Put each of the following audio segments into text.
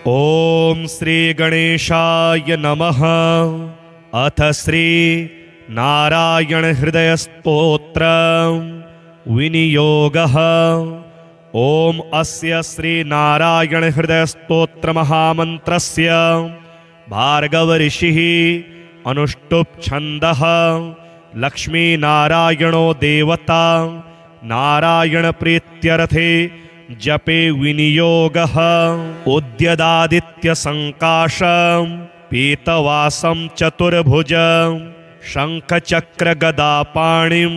ॐ श्री गणेशाय नमः। अथ श्री नारायण हृदय स्तोत्र विनियोगः। ॐ अस्य श्री नारायण हृदय स्तोत्र महामन्त्रस्य भार्गव ऋषिः अनुष्टुप् छन्दः। लक्ष्मी नारायणो देवता नारायण प्रीत्यर्थे जपे विनियोगः। उद्यदादित्य संकाशं पीतवासं चतुर्भुजं शंखचक्र गदापाणिं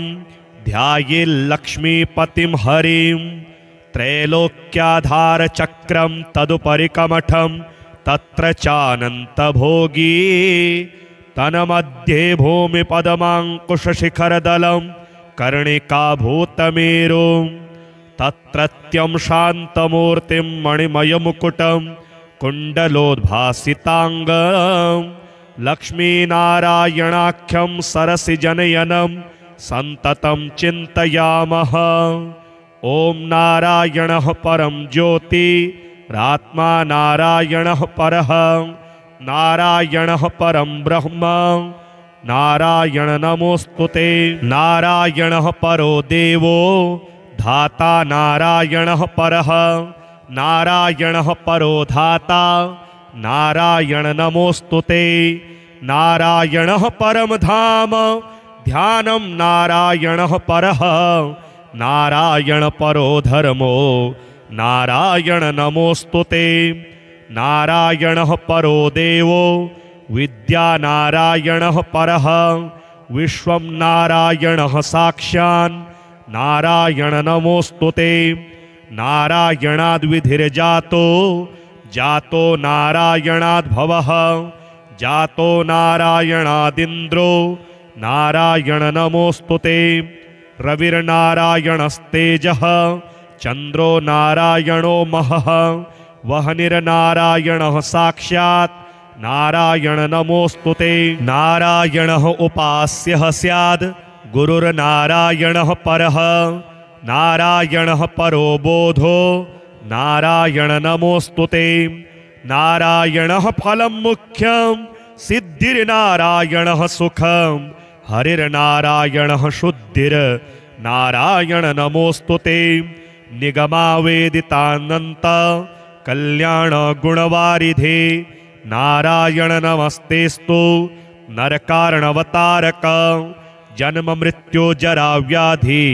ध्यायेल्लक्ष्मीपतिं हरिं। त्रैलोक्याधार चक्रं तदुपरि कमठं तत्र चानन्तभोगी। तन्मध्ये भूमिपदमाङ्कुशशिखरदलं कर्णिकाभूतमेरुं। तत्रत्यं शान्तमूर्तिं मणिमयमुकुटं कुण्डलोद्भासिताङ्गं। लक्ष्मीनारायणाख्यं सरसिजनयनं सन्ततं चिन्तयामः। ॐ नारायणः परं ज्योतिरात्मा नारायणः परः नारायणः परं ब्रह्म नारायण नमोस्तुते। नारायणः परो देवो धाता नारायणः परः नारायणः परो धाता नारायण नमोस्तुते। नारायणः परम धाम ध्यानं नारायणः परः नारायण परो धर्मो नारायण नमोस्तुते। नारायणः परो देवो विद्या नारायणः परः विश्वं नारायणः साक्षान् नारायण नमोस्तुते। नारायणाद्विधिर्जातो जातो नारायणाद्भवः जातो नारायणादिन्द्रो नारायण नमोस्तुते। रविर्नारायणस्तेजः चन्द्रो नारायणो महः वह्निर्नारायणः साक्षात् नारायण नमोस्तुते। नारायणः उपास्यः स्याद् गुरुर्नारायणः परः नारायणः परो बोधो नारायण नमोस्तुते। नारायणः फलं मुख्यं सिद्धिर्नारायणः सुखं हरिर्नारायणः शुद्धिर्नारायण नमोस्तुते। निगमावेदितानन्त कल्याण गुणवारिधे नारायण नमस्तेस्तु नरकारणवतारक। जन्म मृत्यु जरा व्याधि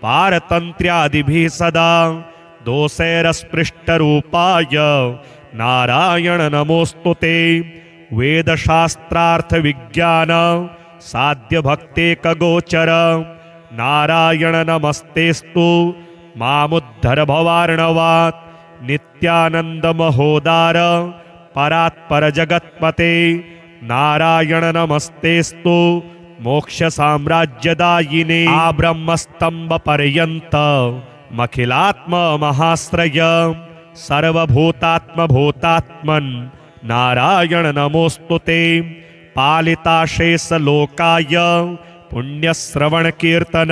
पारतन्त्र्यादिभिः सदा दोषैरस्पृष्टरूपाय नारायण नमोस्तुते। वेदशास्त्रार्थ विज्ञान साध्य भक्तेकगोचर नारायण नमस्तेस्तु मामुद्धर भवार्णवात्। नित्यानंद महोदार परात्पर जगत्पते नारायण नमस्तेस्तु मोक्ष साम्राज्यदायिने। आब्रह्मस्तंभ पर्यंत मखिलात्म महाश्रय सर्वभूतात्म भूतात्मन् नारायण नमोस्तुते। पालिताशेष लोकाय पुण्यश्रवण कीर्तन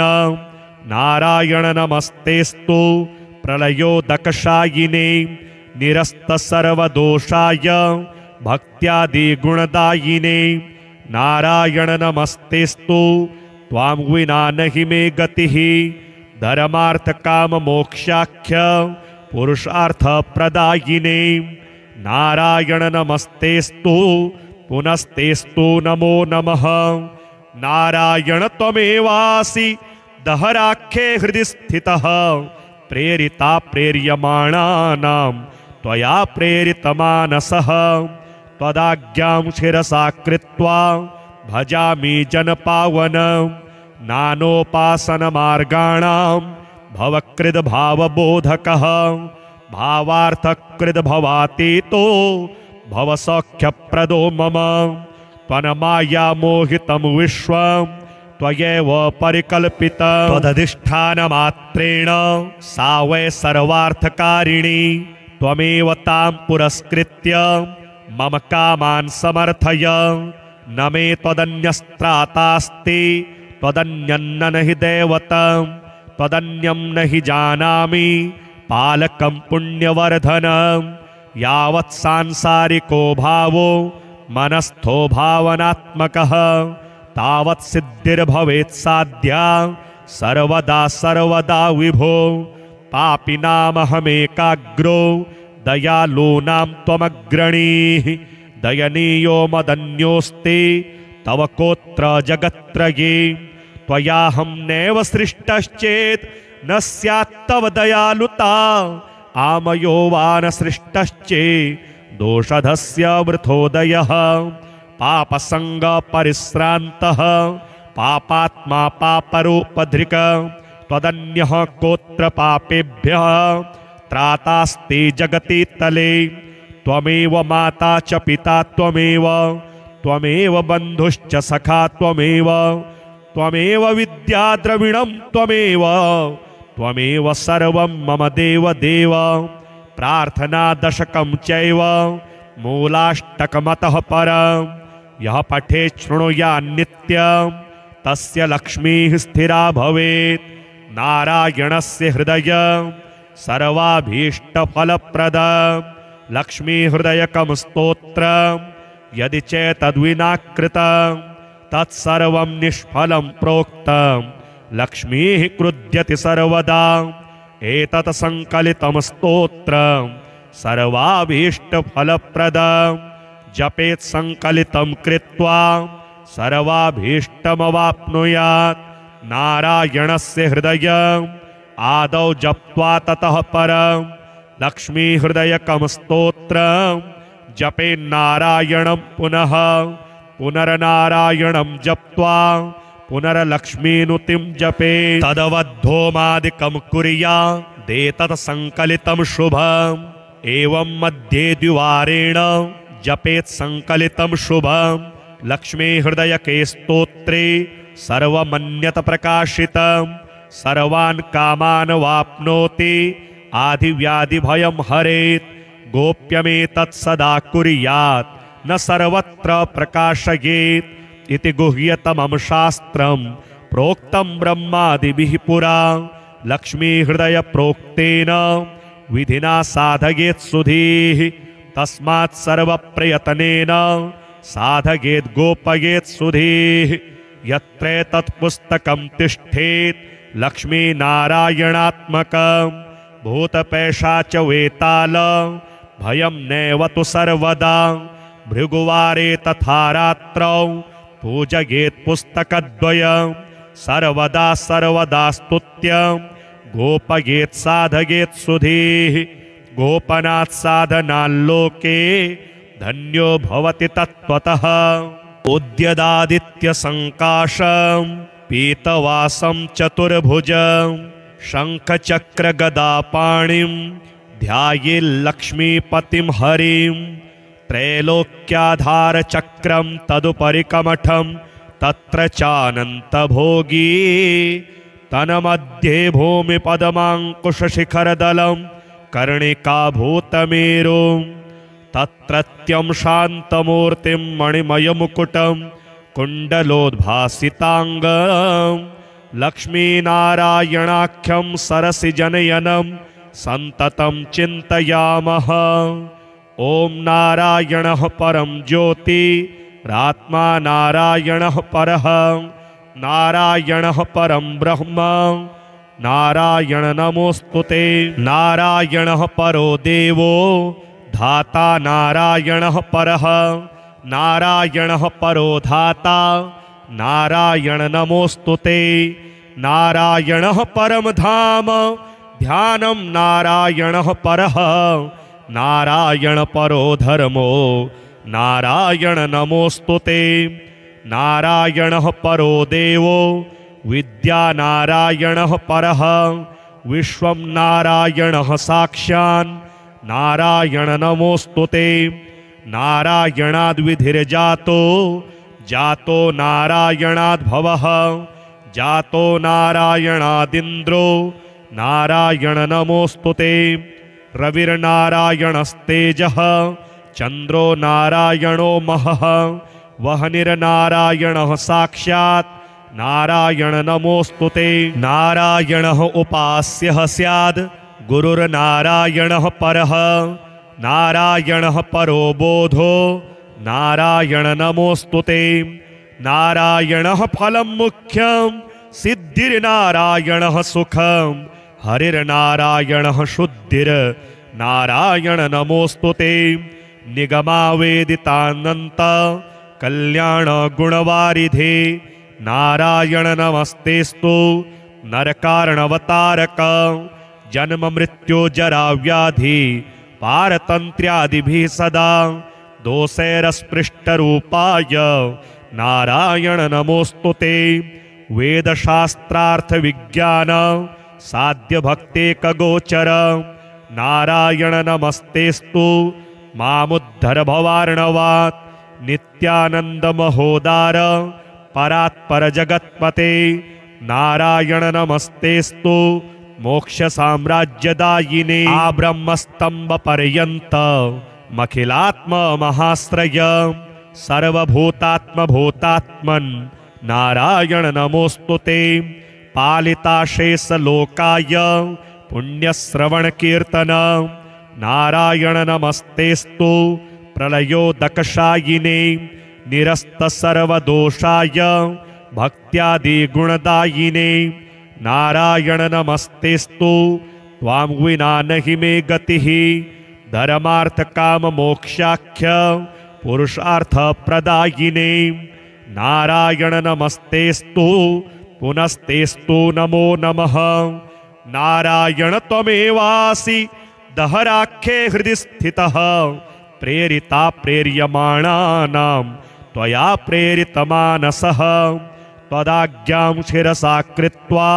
नारायण नमस्तेस्तु प्रलयोदकशायिने। निरस्त सर्वदोषाय भक्त्यादि गुणदायिने नारायण नमस्तेस्तु। त्वां विना नहि मे गतिः धर्मार्थ काम मोक्षाख्य पुरुषार्थ प्रदायिने नारायण नमस्तेस्तु। पुनस्तेस्तु नमो नमः। नारायण त्वमेवासि दहराख्ये हृदि स्थितः प्रेरिता प्रेर्यमाणानां त्वया प्रेरितमानसः। त्वदाज्ञां शिरसा कृत्वा भजामि जनपावनं नानोपासनमार्गाणां भवकृद्भावबोधकः। भावार्थकृद् भवातीतो भवसौख्यप्रदो मम। त्वन्माया मोहितं विश्वं त्वयैव परिकल्पितं। त्वदधिष्ठानमात्रेण सा वै सर्वार्थकारिणी। त्वमेव तां पुरस्कृत्य मम कामान् समर्थय। न मे त्वदन्यस्त्रातास्ति त्वदन्यन्न नहि दैवतं। त्वदन्यं नहि जानामि पालकं पुण्यवर्धनं। यावत् सांसारिको भावो मनस्थो भावनात्मकः तावत् सिद्धिर्भवेत् साध्या सर्वदा सर्वदा विभो पापिनामहमेकाग्रो दयालूनां त्वमग्रणीः दयनीयो मदन्योस्ते तव कोत्र जगत्त्रये त्वयाहं नैव सृष्टश्चेत् न स्यात् तव दयालुता आमयो वा न सृष्टश्चेत् दोषधस्य वृथोदयः पापसंग परिश्रान्तः पापात्मा पापरूपधृक् त्वदन्यः कोत्र पापेभ्यः त्रातास्ते जगति तले त्वमेव माता च पिता त्वमेव बन्धुश्च सखा त्वमेव विद्या द्रविणं त्वमेव सर्वं मम देव प्रार्थना दशकं चैव मूलाष्टकमतः परं यः पठेत् शृणुयात् नित्यं तस्य लक्ष्मीः स्थिरा भवेत् नारायणस्य हृदयं सर्वाभीष्टफलप्रदं लक्ष्मीहृदयकं स्तोत्रं यदि चेतद्विना कृतं तत्सर्वं निष्फलं प्रोक्तं लक्ष्मीः क्रुध्यति सर्वदा एतत् संकलितं स्तोत्रं सर्वाभीष्टफलप्रदं जपेत् संकलितं कृत्वा सर्वाभीष्टमवाप्नुयात् नारायणस्य हृदयम् आदौ जप्त्वा ततः परं लक्ष्मीहृदयकं स्तोत्रं जपेन्नारायणं पुनः पुनर्नारायणं जप्त्वा पुनर्लक्ष्मीनुतिं जपेत् तदवद्धोमादिकं कुर्यात् एतत् संकलितं शुभम् एवं मध्ये द्विवारेण जपेत् संकलितं शुभम् लक्ष्मीहृदयके स्तोत्रे सर्वमन्यत प्रकाशितं सर्वान् कामान् वाप्नोति आधिव्याधिभयं हरेत् गोप्यमेतत् सदा कुर्यात् न सर्वत्र प्रकाशयेत् इति गुह्यतमं शास्त्रं प्रोक्तं ब्रह्मादिभिः पुरा लक्ष्मीहृदय प्रोक्तेन विधिना साधयेत् सुधीः तस्मात् सर्वप्रयत्नेन साधयेत् गोपयेत् सुधीः यत्रेतत् पुस्तकं तिष्ठेत् लक्ष्मीनारायणात्मकं भूतपैशाच वेताल भयं नैव तु सर्वदा भृगुवारे तथा रात्रौ पूजयेत् पुस्तकद्वयं सर्वदा सर्वदा स्तुत्यं गोपयेत् साधयेत् सुधीः गोपनात् साधनाल्लोके धन्यो भवति तत्त्वतः उद्यदादित्यसङ्काशं पीतवासं चतुर्भुजं शङ्खचक्रगदापाणिं ध्यायेल्लक्ष्मीपतिं हरिं त्रैलोक्याधारचक्रं तदुपरि कमठं तत्र चानन्तभोगी तन्मध्ये भूमिपदमाङ्कुशशिखरदलं कर्णिकाभूतमेरुं तत्रत्यं शान्तमूर्तिं मणिमयमुकुटं कुण्डलोद्भासिताङ्गं लक्ष्मीनारायणाख्यं सरसिजनयनं सन्ततं चिन्तयामः। ॐ नारायणः परं ज्योतिरात्मा नारायणः परः नारायणः परं ब्रह्म नारायण नमोस्तुते नारायणः परो देवो धाता नारायणः परः नारायणः परो धाता नारायण नमोस्तुते नारायणः परम धाम ध्यानं नारायणः परः नारायण परो धर्मो नारायण नमोस्तुते नारायणः परो देवो विद्या नारायणः परः विश्वं नारायणः साक्षान् नारायण नमोस्तुते नारायणाद्विधिर्जातो जातो नारायणाद्भवः जातो नारायणादिन्द्रो नारायण नमोस्तुते रविर्नारायणस्तेजः चन्द्रो नारायणो महः वह्निर्नारायणः साक्षात् नारायण नमोस्तुते नारायणः उपास्यः स्याद् गुरुर्नारायणः परः नारायणः परो बोधो नारायण नमोस्तुते। नारायणः फलं मुख्यं सिद्धिर्नारायणः सुखं हरिर्नारायणः शुद्धिर्नारायण नमोस्तुते। निगमावेदितानन्त कल्याण गुणवारिधे नारायण नमस्तेस्तु नरकारणवतारक। जन्म मृत्यु जरा व्याधि पारतन्त्र्यादिभिः सदा दोषैरस्पृष्टरूपाय नारायण नमोस्तुते। वेदशास्त्रार्थ विज्ञान साध्य भक्तेकगोचर नारायण नमस्तेस्तु मामुद्धर भवार्णवात्। नित्यानंद महोदार परात्पर जगत्पते नारायण नमस्तेस्तु मोक्ष साम्राज्यदायिने। आब्रह्मस्तंभ पर्यंत मखिलात्म महाश्रय सर्वभूतात्म भूतात्मन् नारायण नमोस्तुते। पालिताशेष लोकाय पुण्यश्रवण कीर्तन नारायण नमस्तेस्तु प्रलयोदकशायिने। निरस्त सर्वदोषाय भक्त्यादि गुणदायिने नारायण नमस्तेस्तु। त्वां विना नहि मे गतिः धर्मार्थ काम मोक्षाख्य पुरुषार्थ प्रदायिने नारायण नमस्तेस्तु। पुनस्तेस्तु नमो नमः। नारायण त्वमेवासि दहराख्ये हृदि स्थितः प्रेरिता प्रेर्यमाणानां त्वया प्रेरितमानसः। त्वदाज्ञां शिरसा कृत्वा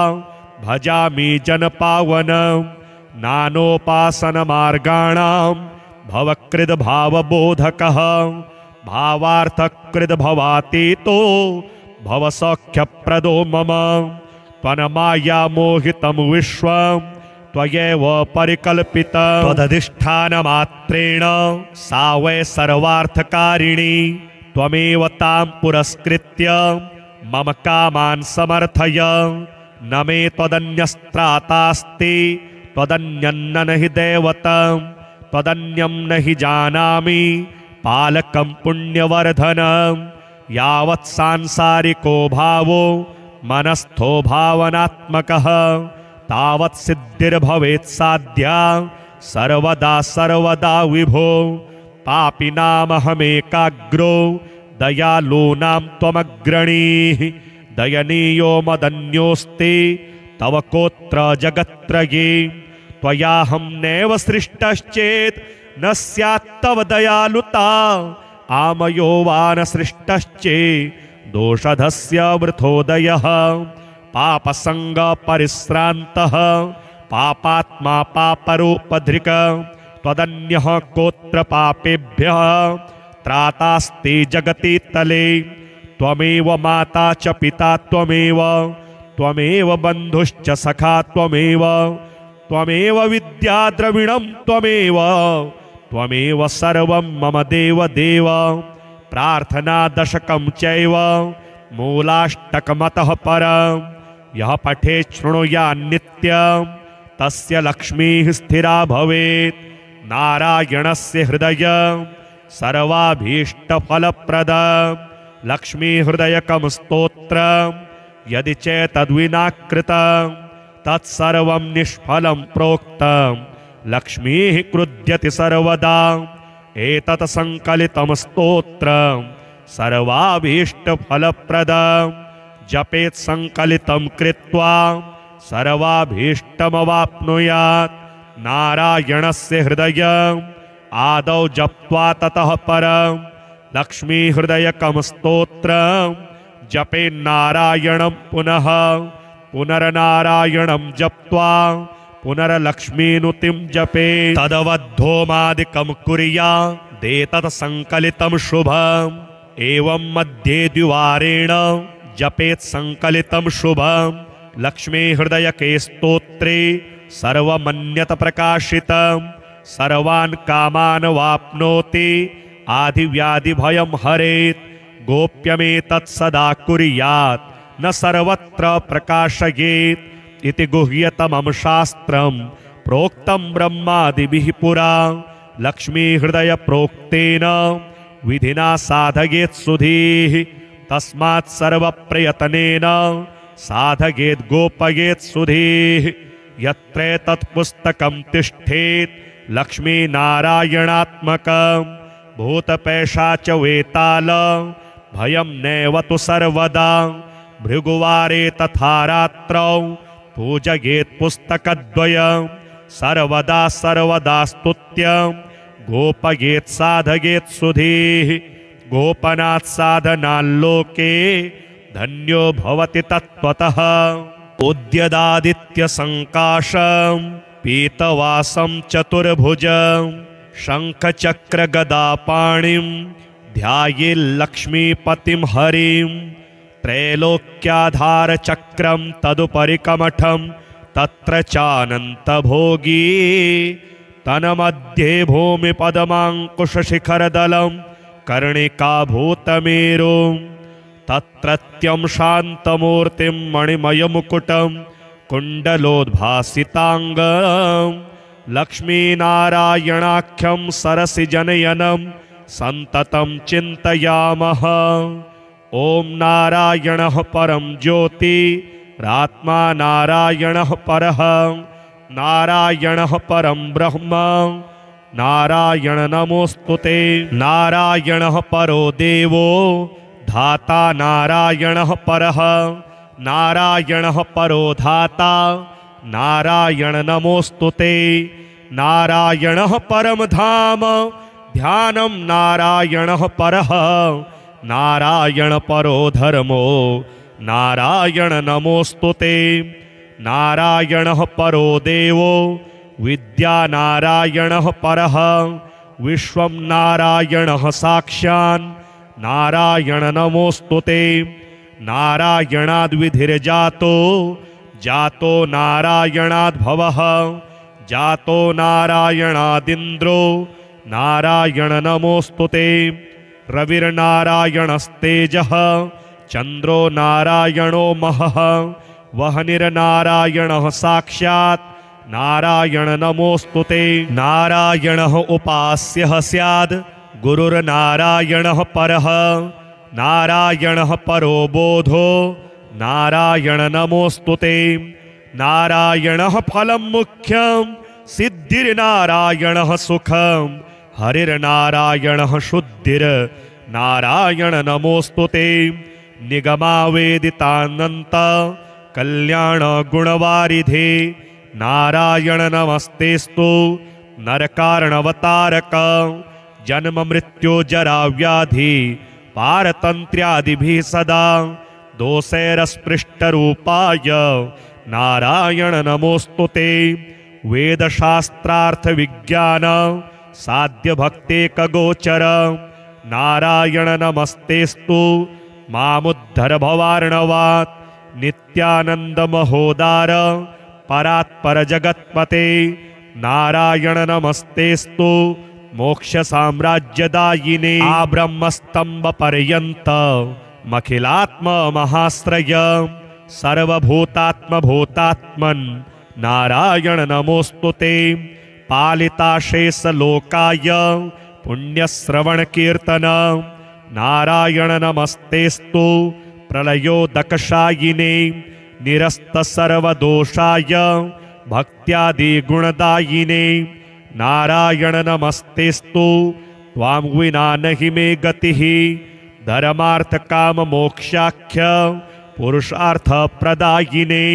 भजामि जनपावन। नानोपासनमार्गाणां भवकृद्भावबोधकः भावार्थकृद् भवातीतो भवसौख्यप्रदो मम। त्वन्माया मोहितं विश्वं त्वयैव परिकल्पितं। त्वदधिष्ठानमात्रेण सा वै सर्वार्थकारिणी। त्वमेव तां पुरस्कृत्य मम कामान् समर्थय। न मे त्वदन्यस्त्रातास्ति त्वदन्यन्न हि दैवतं। त्वदन्यं न हि जानामि पालकं पुण्यवर्धनं। यावत् सांसारिको भावो मनस्थो भावनात्मकः तावत् सिद्धिर्भवेत् साध्या सर्वदा सर्वदा विभो। पापिनामहमेकाग्रो दयालूनां त्वमग्रणीः। दयनीयो मदन्योऽस्ति तव कोत्र जगत्त्रये। त्वयाहं नैव सृष्टश्चेत् न स्यात् तव दयालुता। आमयो वा न सृष्टश्चेत् दोषधस्य वृथोदयः। पापसंग परिश्रान्तः पापात्मा पापरूपधृक्। त्वदन्यः कोत्र पापेभ्यः त्रातास्ति जगति तले। त्वमेव माता च पिता त्वमेव त्वमेव बन्धुश्च सखा त्वमेव। त्वमेव विद्या द्रविणं त्वमेव त्वमेव सर्वं मम देव देव। प्रार्थना दशकं चैव मूलाष्टकमतः परं। यः पठेत् शृणुयात् नित्यं तस्य लक्ष्मीः स्थिरा भवेत्। नारायणस्य हृदयं सर्वाभीष्टफलप्रदं। लक्ष्मीहृदयकं स्तोत्रं यदि चेतद्विना कृतं तत्सर्वं निष्फलं प्रोक्तं। लक्ष्मीः क्रुध्यति सर्वदा एतत् संकलितं स्तोत्रं सर्वाभीष्टफलप्रदं। जपेत् संकलितं कृत्वा सर्वाभीष्टमवाप्नुयात्। नारायणस्य हृदयम् आदौ जप्त्वा ततः परं लक्ष्मीहृदयकं स्तोत्रं जपेन्नारायणं पुनः। पुनर्नारायणं जप्त्वा पुनर्लक्ष्मीनुतिं जपेत्। तदवद्धोमादिकं कुर्यादेतत् संकलितं शुभम्। एवं मध्ये द्विवारेण जपेत् संकलितं शुभम्। लक्ष्मीहृदयके स्तोत्रे सर्वमन्यत प्रकाशितं। सर्वान् कामान् वाप्नोति आदिव्याधिभयं हरेत्। गोप्यमेतत् सदा कुर्यात् न सर्वत्र प्रकाशयेत्। इति गुह्यतमं शास्त्रं प्रोक्तं ब्रह्मादिभिः पुरा। लक्ष्मीहृदयप्रोक्तेन विधिना साधयेत् सुधीः तस्मात् सर्वप्रयत्नेन साधयेत् गोपयेत् सुधीः यत्रेतत्पुस्तकं तिष्ठेत् लक्ष्मीनारायणात्मकं भूतपैशाच वेताल भयं नैव तु सर्वदा भृगुवारे तथा रात्रौ पूजयेत् पुस्तकद्वयं सर्वदा सर्वदा स्तुत्यं गोपयेत् साधयेत् सुधीः गोपनात् साधनाल्लोके धन्यो भवति तत्त्वतः उद्यदादित्यसङ्काशं पीतवासं चतुर्भुजं शङ्खचक्रगदापाणिं ध्यायेल्लक्ष्मीपतिं हरिं त्रैलोक्याधारचक्रं तदुपरि कमठं तत्र चानन्तभोगी तन्मध्ये भूमिपदमाङ्कुशशिखरदलं कर्णिकाभूतमेरुं तत्रत्यं शान्तमूर्तिं मणिमयमुकुटं कुण्डलोद्भासिताङ्गं लक्ष्मीनारायणाख्यं सरसिजनयनं सन्ततं चिन्तयामः। ॐ नारायणः परं ज्योतिरात्मा नारायणः परः नारायणः परं ब्रह्म नारायण नमोस्तुते नारायणः परो देवो धाता नारायणः परः नारायणः परो धाता नारायण नमोस्तुते नारायणः परम धाम ध्यानं नारायणः परः नारायण परो धर्मो नारायण नमोस्तुते नारायणः परो देवो विद्या नारायणः परः विश्वं नारायणः साक्षान् नारायण नमोस्तुते नारायणाद्विधिर्जातो जातो नारायणाद्भवः जातो नारायणादिन्द्रो नारायण नमोस्तुते रविर्नारायणस्तेजः चन्द्रो नारायणो महः वह्निर्नारायणः साक्षात् नारायण नमोस्तुते नारायणः उपास्यः स्याद् गुरुर्नारायणः परः नारायणः परो बोधो नारायण नमोस्तुते नारायणः फलं मुख्यं सिद्धिर्नारायणः सुखं हरिर्नारायणः शुद्धिर्नारायण नमोस्तुते निगमावेदितानन्त कल्याण गुणवारिधे नारायण नमस्तेस्तु नरकारणवतारक जन्म मृत्यु जरा व्याधि पारतन्त्र्यादिभिः सदा दोषैरस्पृष्टरूपाय नारायण नमोस्तुते वेदशास्त्रार्थ विज्ञान साध्य भक्तेकगोचर नारायण नमस्तेस्तु मामुद्धर भवार्णवात् नित्यानंद महोदार परात्पर जगत्पते नारायण नमस्तेस्तु मोक्ष साम्राज्यदायिने आब्रह्मस्तंभ पर्यंत मखिलात्म महाश्रय सर्वभूतात्म भूतात्मन् नारायण नमोस्तुते पालिताशेष लोकाय पुण्यश्रवण कीर्तन नारायण नमस्तेस्तु प्रलयोदकशायिने निरस्त सर्वदोषाय भक्त्यादि गुणदायिने नारायण नमस्तेस्तु त्वां विना नहि मे गतिः धर्मार्थ काम मोक्षाख्य पुरुषार्थ प्रदायिने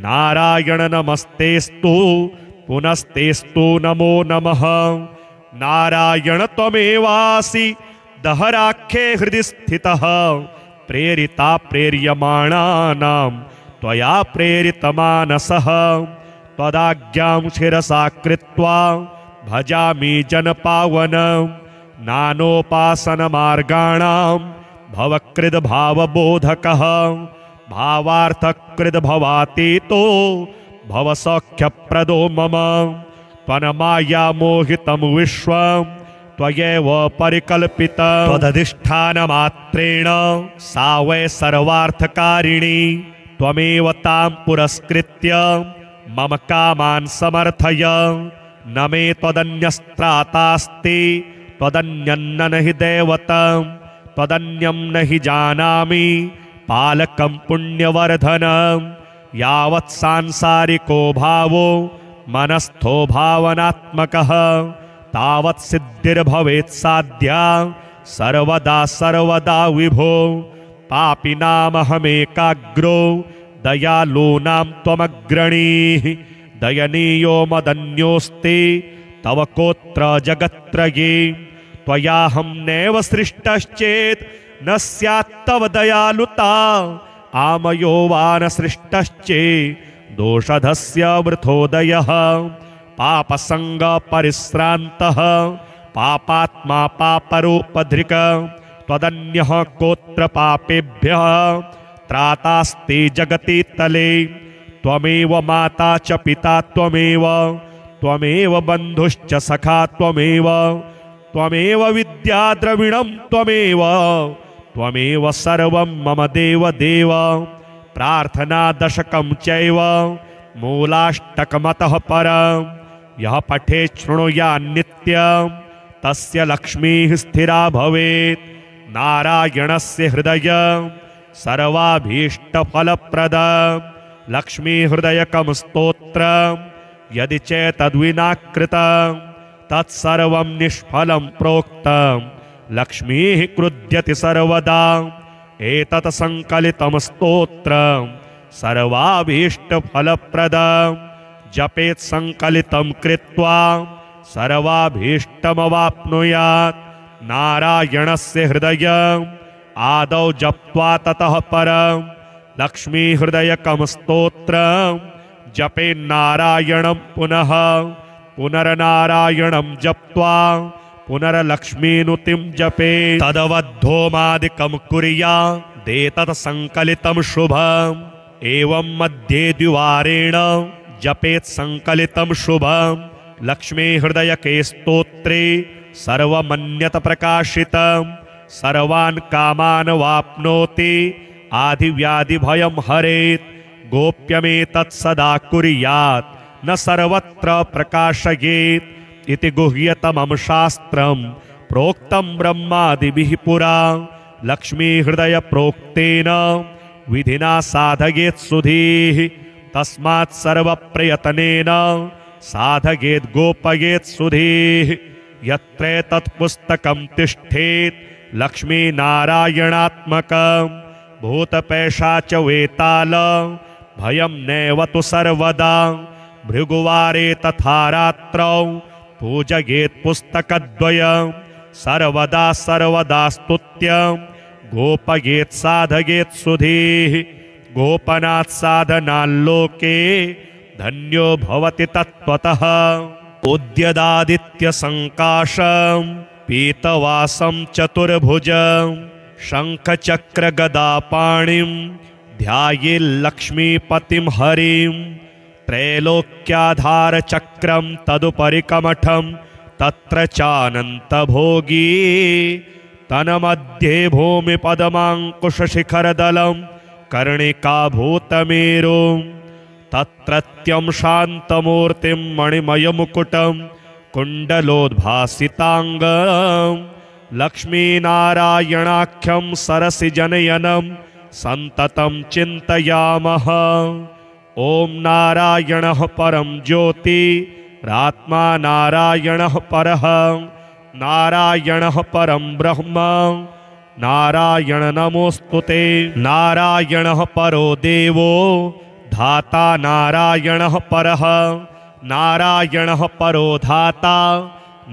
नारायण नमस्तेस्तु पुनस्तेस्तु नमो नमः नारायण त्वमेवासि दहराख्ये हृदि स्थितः प्रेरिता प्रेर्यमाणानां त्वया प्रेरितमानसः त्वदाज्ञां शिरसा कृत्वा भजामि जनपावनं नानोपासनमार्गाणां भवकृद्भावबोधकः भावार्थकृद्भवातीतो भवसौख्यप्रदो मम त्वन्माया मोहितं विश्वं त्वयैव परिकल्पितं त्वदधिष्ठानमात्रेण सा वै सर्वार्थकारिणी त्वमेव तां पुरस्कृत्य मम कामान् समर्थय न मे त्वदन्यस्त्रातास्ति त्वदन्यन्न न हि दैवतं त्वदन्यं न हि जानामि पालकं पुण्यवर्धनं यावत् सांसारिको भावो मनस्थो भावनात्मकः तावत् सिद्धिर्भवेत् साध्या सर्वदा सर्वदा विभो पापिनामहमेकाग्रो दयालूनां त्वमग्रणीः दयनीयो मदन्योऽस्ति तव कोत्र जगत्त्रये त्वयाहं नैव सृष्टश्चेत् न स्यात् तव दयालुता आमयो वा न सृष्टश्चेत् दोषधस्य वृथोदयः पापसङ्गपरिश्रान्तः पापात्मा पापरूपधृक् त्वदन्यः कोत्र पापेभ्यः त्रातास्ति जगति तले त्वमेव माता च पिता त्वमेव बन्धुश्च सखा त्वमेव विद्या द्रविणं त्वमेव सर्वं मम देव प्रार्थना दशकं चैव मूलाष्टकमतः परं यः पठेत् शृणुयात् नित्यं तस्य लक्ष्मीः स्थिरा भवेत् नारायणस्य हृदयं सर्वाभीष्टफलप्रदं लक्ष्मीहृदयकं स्तोत्रं यदि चेतद्विना कृतं तत्सर्वं निष्फलं प्रोक्तं लक्ष्मीः क्रुध्यति सर्वदा एतत् संकलितं स्तोत्रं सर्वाभीष्टफलप्रदं जपेत् संकलितं कृत्वा सर्वाभीष्टमवाप्नुयात् नारायणस्य हृदयम् आदौ जप्त्वा ततः परं लक्ष्मीहृदयकं स्तोत्रं जपेन्नारायणं पुनः पुनर्नारायणं जप्त्वा पुनर्लक्ष्मीनुतिं जपेत् तदवद्धोमादिकं कुर्यादेतत् संकलितं शुभम् एवं मध्ये द्विवारेण जपेत् संकलितं शुभं लक्ष्मीहृदयके स्तोत्रे सर्वमन्यत प्रकाशितं सर्वान् कामान् वाप्नोति आदिव्याधिभयं हरेत् गोप्यमेतत् सदा कुर्यात् न सर्वत्र प्रकाशयेत् इति गुह्यतमं शास्त्रं प्रोक्तं ब्रह्मादिभिः पुरा लक्ष्मीहृदय प्रोक्तेन विधिना साधयेत् सुधीः तस्मात् सर्वप्रयत्नेन साधयेत् गोपयेत् सुधीः यत्रेतत् पुस्तकं तिष्ठेत् लक्ष्मीनारायणात्मकं भूतपैशाच वेताल भयं नैव तु सर्वदा भृगुवारे तथा रात्रौ पूजयेत् पुस्तकद्वयं सर्वदा सर्वदा स्तुत्यं गोपयेत् साधयेत् सुधीः गोपनात् साधनाल्लोके धन्यो भवति तत्त्वतः उद्यदादित्यसङ्काशं पीतवासं चतुर्भुजं शङ्खचक्रगदापाणिं ध्यायेल्लक्ष्मीपतिं हरिं त्रैलोक्याधारचक्रं तदुपरि कमठं तत्र चानन्तभोगी तन्मध्ये भूमिपदमाङ्कुशशिखरदलं कर्णिकाभूतमेरुं तत्रत्यं शान्तमूर्तिं मणिमयमुकुटं कुण्डलोद्भासिताङ्गं लक्ष्मीनारायणाख्यं सरसिजनयनं सन्ततं चिन्तयामः। ॐ नारायणः परं ज्योतिरात्मा नारायणः परः नारायणः परं ब्रह्म नारायण नमोस्तुते नारायणः परो देवो धाता नारायणः परः नारायणः परो धाता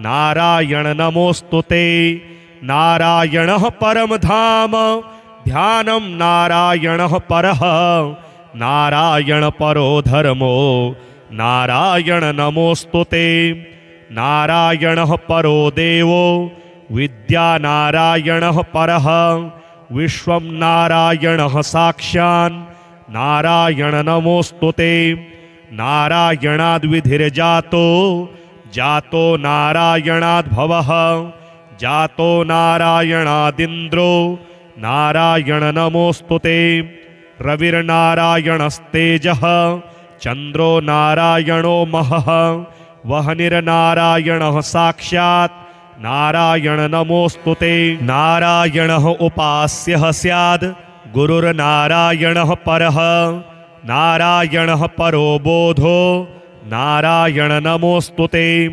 नारायण नमोस्तुते नारायणः परम धाम ध्यानं नारायणः परः नारायण परो धर्मो नारायण नमोस्तुते नारायणः परो देवो विद्या नारायणः परः विश्वं नारायणः साक्षान् नारायण नमोस्तुते नारायणाद्विधिर्जातो जातो नारायणाद्भवः जातो नारायणादिन्द्रो नारायण नमोस्तुते रविर्नारायणस्तेजः चन्द्रो नारायणो महः वह निर्नारायणः साक्षात् नारायण नमोस्तुते। नारायणः उपास्यः स्याद् गुरुर्नारायणः परः। नारायणः परो बोधो नारायण नमोस्तुते।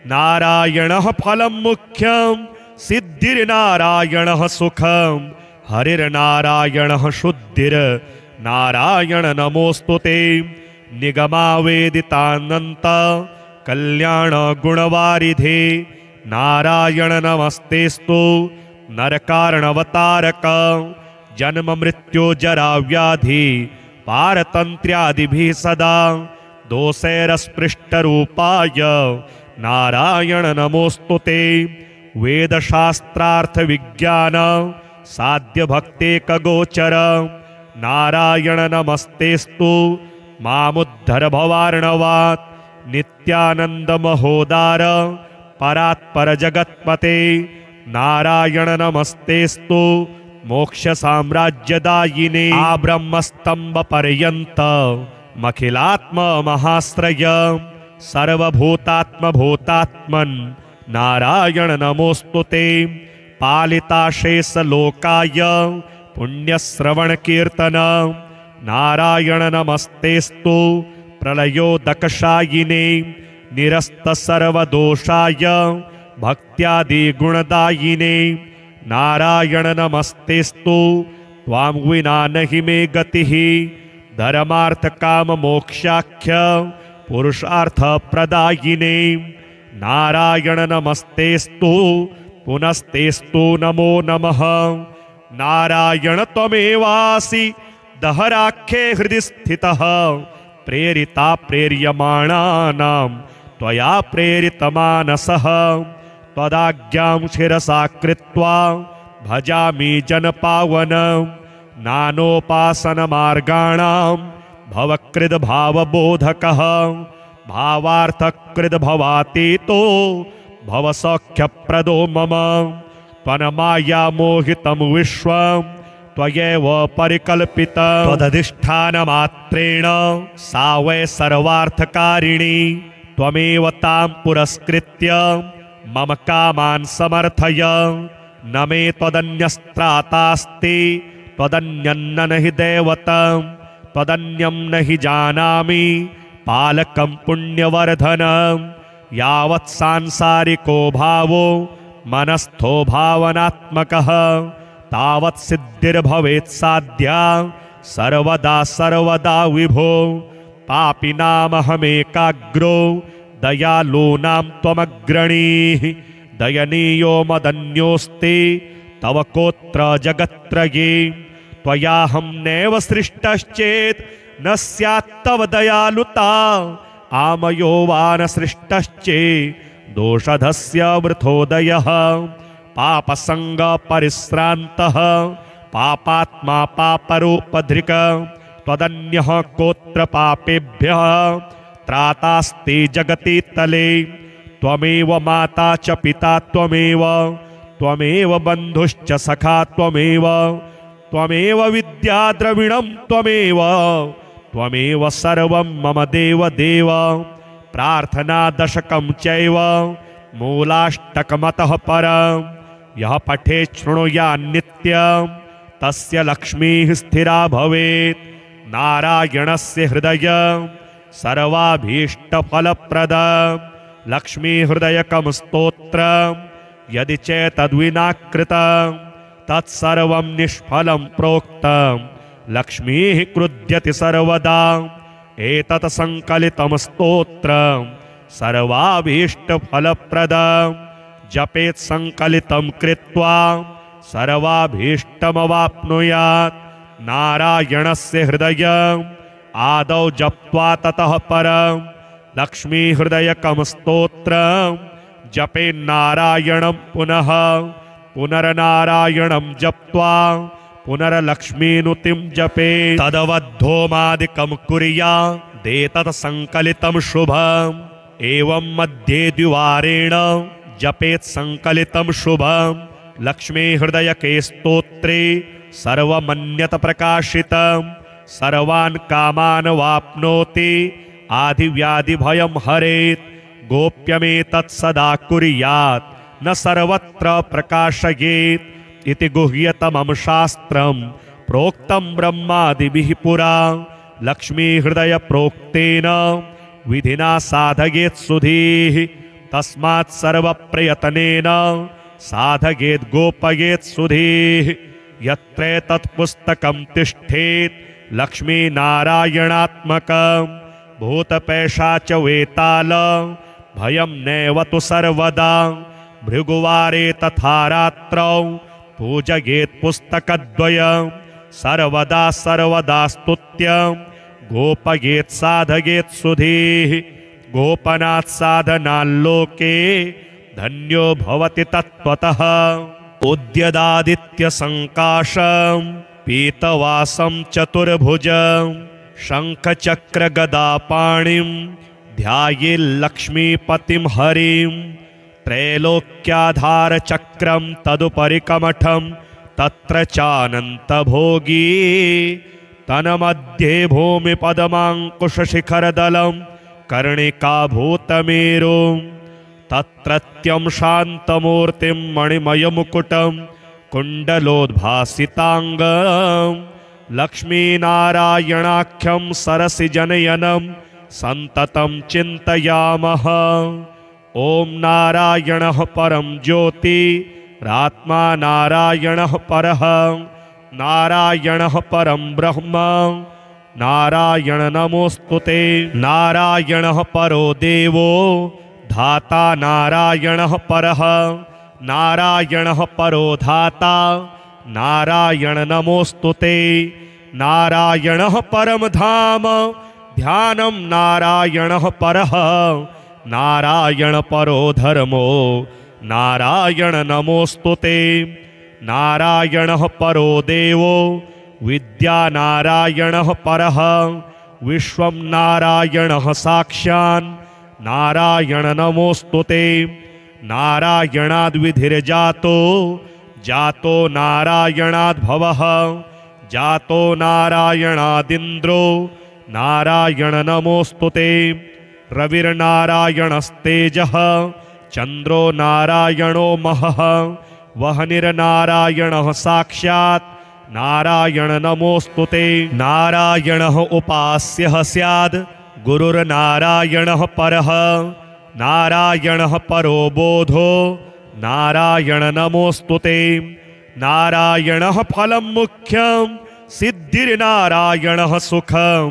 नारायणः फलं मुख्यं सिद्धिर्नारायणः सुखं। हरिर्नारायणः शुद्धिर्नारायण नमोस्तुते। निगमावेदितानन्त कल्याण गुणवारिधे नारायण नमस्तेस्तु। नरकारणवतारक जन्म मृत्यु जरा व्याधि पारतन्त्र्यादिभिः सदा दोषैरस्पृष्टरूपाय नारायण नमोस्तुते। वेदशास्त्रार्थ विज्ञान साध्य भक्तेकगोचर नारायण नमस्तेस्तु। मामुद्धर भवार्णवात् नित्यानंद महोदार परात्पर जगत्पते नारायण नमस्तेस्तु। मोक्ष साम्राज्यदायिने आब्रह्मस्तंभ पर्यंत मखिलात्म महाश्रय सर्वभूतात्म भूतात्मन् नारायण नमोस्तुते। पालिताशेष लोकाय पुण्यश्रवण कीर्तन नारायण नमस्तेस्तु। प्रलयोदकशायिने निरस्त सर्वदोषाय भक्त्यादि गुणदायिने नारायण नमस्तेस्तु। त्वां विना नहि मे गतिः धर्मार्थ काम मोक्षाख्य पुरुषार्थ प्रदायिने नारायण नमस्तेस्तु। पुनस्तेस्तु नमो नमः। नारायण त्वमेवासि दहराख्ये हृदि स्थितः। प्रेरिता प्रेर्यमाणानां त्वया प्रेरितमानसः। त्वदाज्ञां शिरसा कृत्वा भजामि जनपावनं। नानोपासनमार्गाणां भवकृद्भावबोधकः। भावार्थकृद्भवातीतो भवसौख्यप्रदो मम। त्वन्मायामोहितं विश्वं त्वयैव परिकल्पितं। त्वदधिष्ठानमात्रेण सा वै सर्वार्थकारिणी। त्वमेव तां पुरस्कृत्य मम कामान् समर्थय। न मे त्वदन्यस्त्रातास्ति त्वदन्यन्न नहि दैवतं। त्वदन्यं नहि जानामि पालकं पुण्यवर्धनं। यावत् सांसारिको भावो मनस्थो भावनात्मकः तावत् सिद्धिर्भवेत् साध्या सर्वदा सर्वदा विभो। पापिनामहमेकाग्रो दयालूनां त्वमग्रणीः। दयनीयो मदन्योऽस्ति तव कोत्र जगत्त्रये। त्वयाहं नैव सृष्टश्चेत् न स्यात् तव दयालुता। आमयो वा न सृष्टश्चेत् दोषधस्य वृथोदयः। पापसंग परिश्रान्तः पापात्मा पापरूपधृक्। त्वदन्यः कोत्र पापेभ्यः त्रातास्ति जगति तले। त्वमेव माता च पिता त्वमेव। त्वमेव बन्धुश्च सखा त्वमेव। त्वमेव विद्या द्रविणं त्वमेव। त्वमेव सर्वं मम देव देव। प्रार्थना दशकं चैव मूलाष्टकमतः परं। यः पठेत् शृणुयात् नित्यं तस्य लक्ष्मीः स्थिरा भवेत्। नारायणस्य हृदयं सर्वाभीष्टफलप्रदं। लक्ष्मीहृदयकं स्तोत्रं यदि चेतद्विना कृतं तत्सर्वं निष्फलं प्रोक्तं। लक्ष्मीः क्रुध्यति सर्वदा एतत् संकलितं स्तोत्रं सर्वाभीष्टफलप्रदं। जपेत् संकलितं कृत्वा सर्वाभीष्टमवाप्नुयात्। नारायणस्य हृदयम् आदौ जप्त्वा ततः परं लक्ष्मीहृदयकं स्तोत्रं जपेन्नारायणं पुनः। पुनर्नारायणं जप्त्वा पुनर्लक्ष्मीनुतिं जपेत्। तदवद्धोमादिकं कुर्यादेतत् संकलितं शुभम्। एवं मध्ये द्विवारेण जपेत् संकलितं शुभम्। लक्ष्मीहृदयके स्तोत्रे सर्वमन्यत प्रकाशितं। सर्वान् कामान् वाप्नोति आदिव्याधिभयं हरेत्। गोप्यमेतत् सदा कुर्यात् न सर्वत्र प्रकाशयेत् इति गुह्यतमं शास्त्रं प्रोक्तं ब्रह्मादिभिः पुरा। लक्ष्मीहृदय प्रोक्तेन विधिना साधयेत् सुधीः तस्मात् सर्वप्रयत्नेन साधयेत् गोपयेत् सुधीः। यत्रेतत् पुस्तकं तिष्ठेत् लक्ष्मीनारायणात्मकं भूतपैशाच वेताल भयं नैव तु सर्वदा। भृगुवारे तथा रात्रौ पूजयेत् पुस्तकद्वयं सर्वदा सर्वदा स्तुत्यं गोपयेत् साधयेत् सुधीः। गोपनात् साधनाल्लोके धन्यो भवति तत्त्वतः। उद्यदादित्यसङ्काशं पीतवासं चतुर्भुजं शङ्खचक्रगदापाणिं ध्यायेल्लक्ष्मीपतिं हरिं। त्रैलोक्याधारचक्रं तदुपरि कमठं तत्र चानन्तभोगी तन्मध्ये भूमिपदमाङ्कुशशिखरदलं कर्णिकाभूतमेरुं। तत्रत्यं शान्तमूर्तिं मणिमयमुकुटं कुण्डलोद्भासिताङ्गं लक्ष्मीनारायणाख्यं सरसिजनयनं सन्ततं चिन्तयामः। ॐ नारायणः परं ज्योतिरात्मा नारायणः परः नारायणः परं ब्रह्म नारायण नमोस्तुते। नारायणः परो देवो धाता नारायणः परः नारायणः परो धाता नारायण नमोस्तुते। नारायणः परम धाम ध्यानं नारायणः परः नारायण परो धर्मो नारायण नमोस्तुते। नारायणः परो देवो विद्या नारायणः परः विश्वं नारायणः साक्षान् नारायण नमोस्तुते। नारायणाद्विधिर्जातो जातो नारायणाद्भवः जातो नारायणादिन्द्रो नारायण नमोस्तुते। रविर्नारायणस्तेजः चन्द्रो नारायणो महः वह्निर्नारायणः साक्षात् नारायण नमोस्तुते। नारायणः उपास्यः स्याद् गुरुर्नारायणः परः नारायणः परो बोधो नारायण नमोस्तुते। नारायणः फलं मुख्यं सिद्धिर्नारायणः सुखं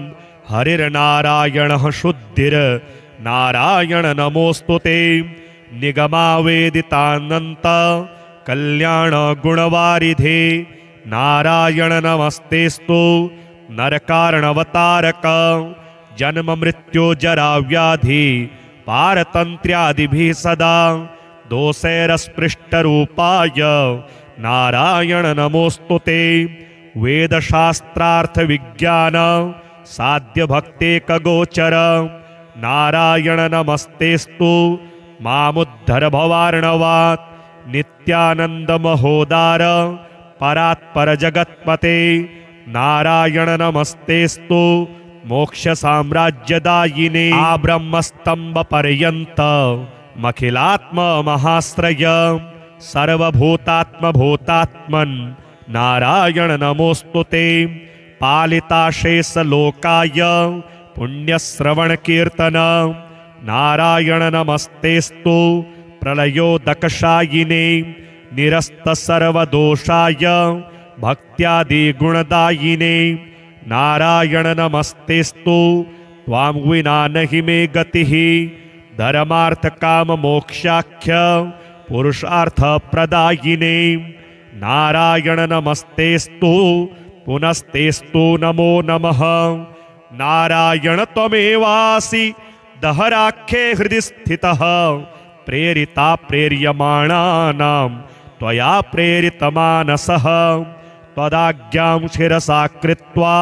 हरिर्नारायणः शुद्धिर्नारायण नमोस्तुते। निगमावेदितानन्त कल्याण गुणवारिधे नारायण नमस्तेस्तु नरकारणवतारक। जन्म मृत्यु जरा व्याधि पारतन्त्र्यादिभिः सदा दोषैरस्पृष्टरूपाय नारायण नमोस्तुते। वेदशास्त्रार्थ विज्ञान साध्य भक्तेकगोचर नारायण नमस्तेस्तु मामुद्धर भवार्णवात्। नित्यानंद महोदार परात्पर जगत्पते नारायण नमस्तेस्तु मोक्ष साम्राज्यदायिने। आब्रह्मस्तंभ पर्यंत मखिलात्म महाश्रय सर्वभूतात्म भूतात्मन् नारायण नमोस्तुते। पालिताशेष लोकाय पुण्यश्रवण कीर्तन नारायण नमस्तेस्तु प्रलयोदकशायिने। निरस्त सर्वदोषाय भक्त्यादि गुणदायिने नारायण नमस्तेस्तु। त्वां विना नहि मे गतिः धर्मार्थ काम मोक्षाख्य पुरुषार्थ प्रदायिने नारायण नमस्तेस्तु। पुनस्तेस्तु नमो नमः। नारायण त्वमेवासि दहराख्ये हृदि स्थितः प्रेरिता प्रेर्यमाणानां त्वया प्रेरितमानसः। त्वदाज्ञां शिरसा कृत्वा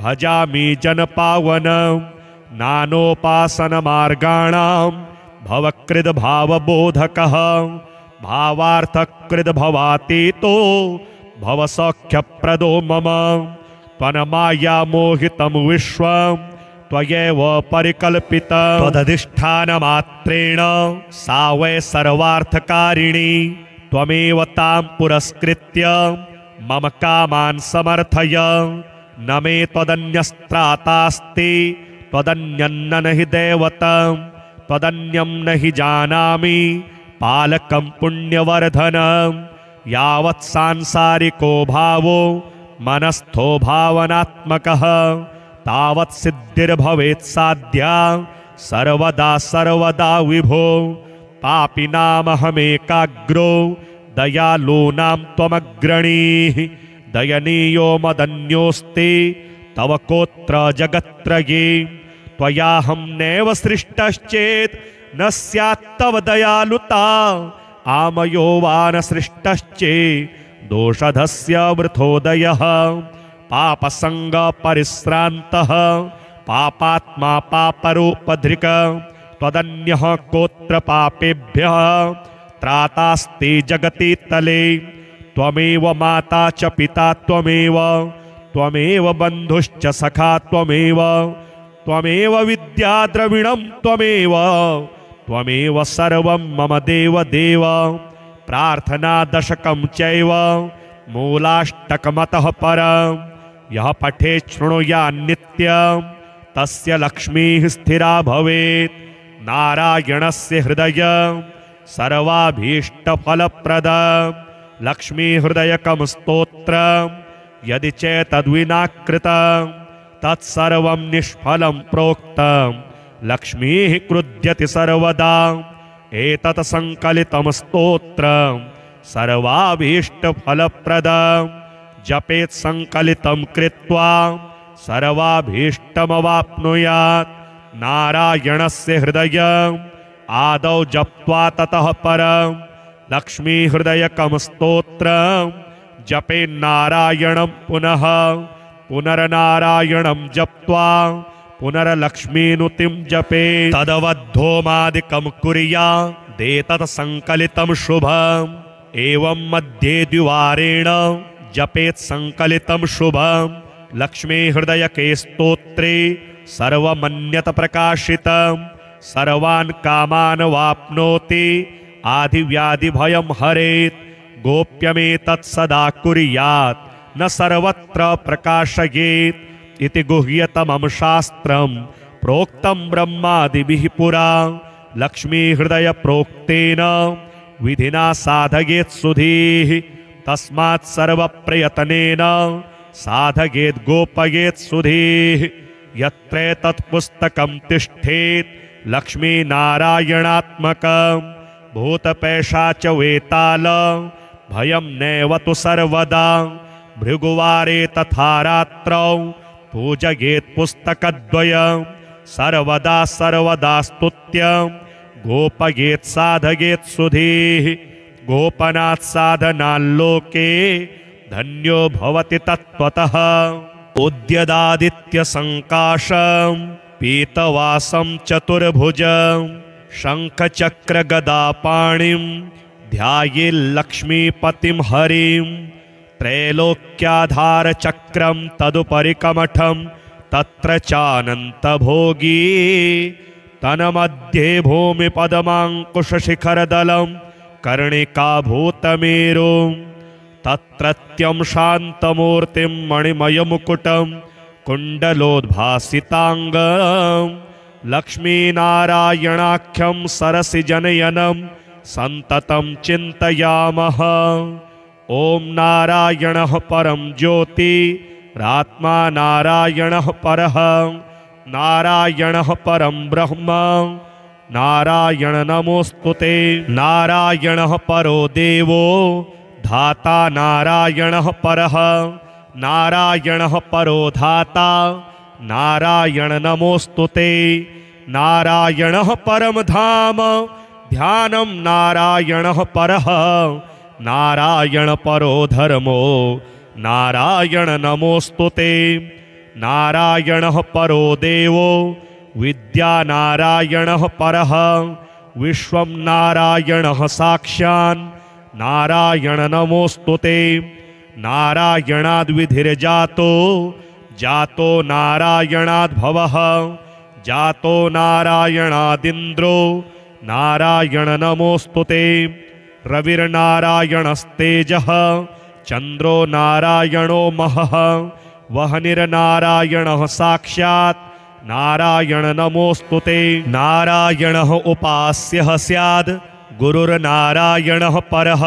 भजामि जनपावनं नानोपासनमार्गाणां भवकृद्भावबोधकः। भावार्थकृद्भवातीतो भवसौख्यप्रदो मम। त्वन्माया मोहितं विश्वं त्वयैव परिकल्पितं त्वदधिष्ठानमात्रेण सा वै सर्वार्थकारिणी त्वमेव तां पुरस्कृत्य मम कामान् समर्थय न मे त्वदन्यस्त्रातास्ति त्वदन्यन्न न हि दैवतं त्वदन्यं न हि जानामि पालकं पुण्यवर्धनं यावत् सांसारिको भावो मनस्थो भावनात्मकः तावत् सिद्धिर्भवेत् साध्या सर्वदा सर्वदा विभो पापिनामहमेकाग्रो दयालूनां त्वमग्रणीः दयनीयो मदन्योऽस्ति तव कोत्र जगत्त्रये त्वयाहं नैव सृष्टश्चेत् न स्यात् तव दयालुता आमयो वा न सृष्टश्चेत् दोषधस्य वृथोदयः पापसङ्गपरिश्रान्तः पापात्मा पापरूपधृक् त्वदन्यः कोत्र पापेभ्यः त्रातास्ति जगति तले त्वमेव माता च पिता त्वमेव बन्धुश्च सखा त्वमेव विद्या द्रविणं त्वमेव सर्वं मम देव प्रार्थना दशकं चैव मूलाष्टकमतः परं यः पठेत् शृणुयात् नित्यं तस्य लक्ष्मीः स्थिरा भवेत् नारायणस्य हृदयं सर्वाभीष्टफलप्रदं लक्ष्मीहृदयकं स्तोत्रं यदि चेतद्विना कृतं तत्सर्वं निष्फलं प्रोक्तं लक्ष्मीः क्रुध्यति सर्वदा एतत् संकलितं स्तोत्रं सर्वाभीष्टफलप्रदं जपेत् संकलितं कृत्वा सर्वाभीष्टमवाप्नुयात् नारायणस्य हृदयम् आदौ जप्त्वा ततः परं लक्ष्मीहृदयकं स्तोत्रं जपेन्नारायणं पुनः पुनर्नारायणं जप्त्वा पुनर्लक्ष्मीनुतिं जपेत् तदवद्धोमादिकं कुर्यादेतत् संकलितं शुभम् एवं मध्ये द्विवारेण जपेत् संकलितं शुभम् लक्ष्मीहृदयके स्तोत्रे सर्वमन्यत प्रकाशितं सर्वान् कामान् वाप्नोति आधिव्याधिभयं हरेत् गोप्यमेतत् सदा कुर्यात् न सर्वत्र प्रकाशयेत् इति गुह्यतमं शास्त्रं प्रोक्तं ब्रह्मादिभिः पुरा लक्ष्मीहृदय प्रोक्तेन विधिना साधयेत् सुधीः तस्मात् सर्वप्रयत्नेन साधयेत् गोपयेत् सुधीः यत्रेतत् पुस्तकं तिष्ठेत् लक्ष्मीनारायणात्मकं भूतपैशाच वेताल भयं नैव तु सर्वदा भृगुवारे तथा रात्रौ पूजयेत् पुस्तकद्वयं सर्वदा सर्वदा स्तुत्यं गोपयेत् साधयेत् सुधीः गोपनात् साधनाल्लोके धन्यो भवति तत्त्वतः उद्यदादित्यसङ्काशं पीतवासं चतुर्भुजं शङ्खचक्रगदापाणिं ध्यायेल्लक्ष्मीपतिं हरिं त्रैलोक्याधारचक्रं तदुपरि कमठं तत्र चानन्तभोगी तन्मध्ये भूमिपदमाङ्कुशशिखरदलं कर्णिकाभूतमेरुं तत्रत्यं शान्तमूर्तिं मणिमयमुकुटं कुण्डलोद्भासिताङ्गं लक्ष्मीनारायणाख्यं सरसिजनयनं सन्ततं चिन्तयामः। ॐ नारायणः परं ज्योतिरात्मा नारायणः परः नारायणः परं ब्रह्म नारायण नमोस्तुते नारायणः परो देवो धाता नारायणः परः नारायणः परो धाता नारायण नमोस्तुते नारायणः परम धाम ध्यानं नारायणः परः नारायण परो धर्मो नारायण नमोस्तुते नारायणः परो देवो विद्या नारायणः परः विश्वं नारायणः साक्षान् नारायण नमोस्तुते नारायणाद्विधिर्जातो जातो नारायणाद्भवः जातो नारायणादिन्द्रो नारायण नमोस्तुते रविर्नारायणस्तेजः चन्द्रो नारायणो महः वह्निर्नारायणः साक्षात् नारायण नमोस्तुते नारायणः उपास्यः स्याद् गुरुर्नारायणः परः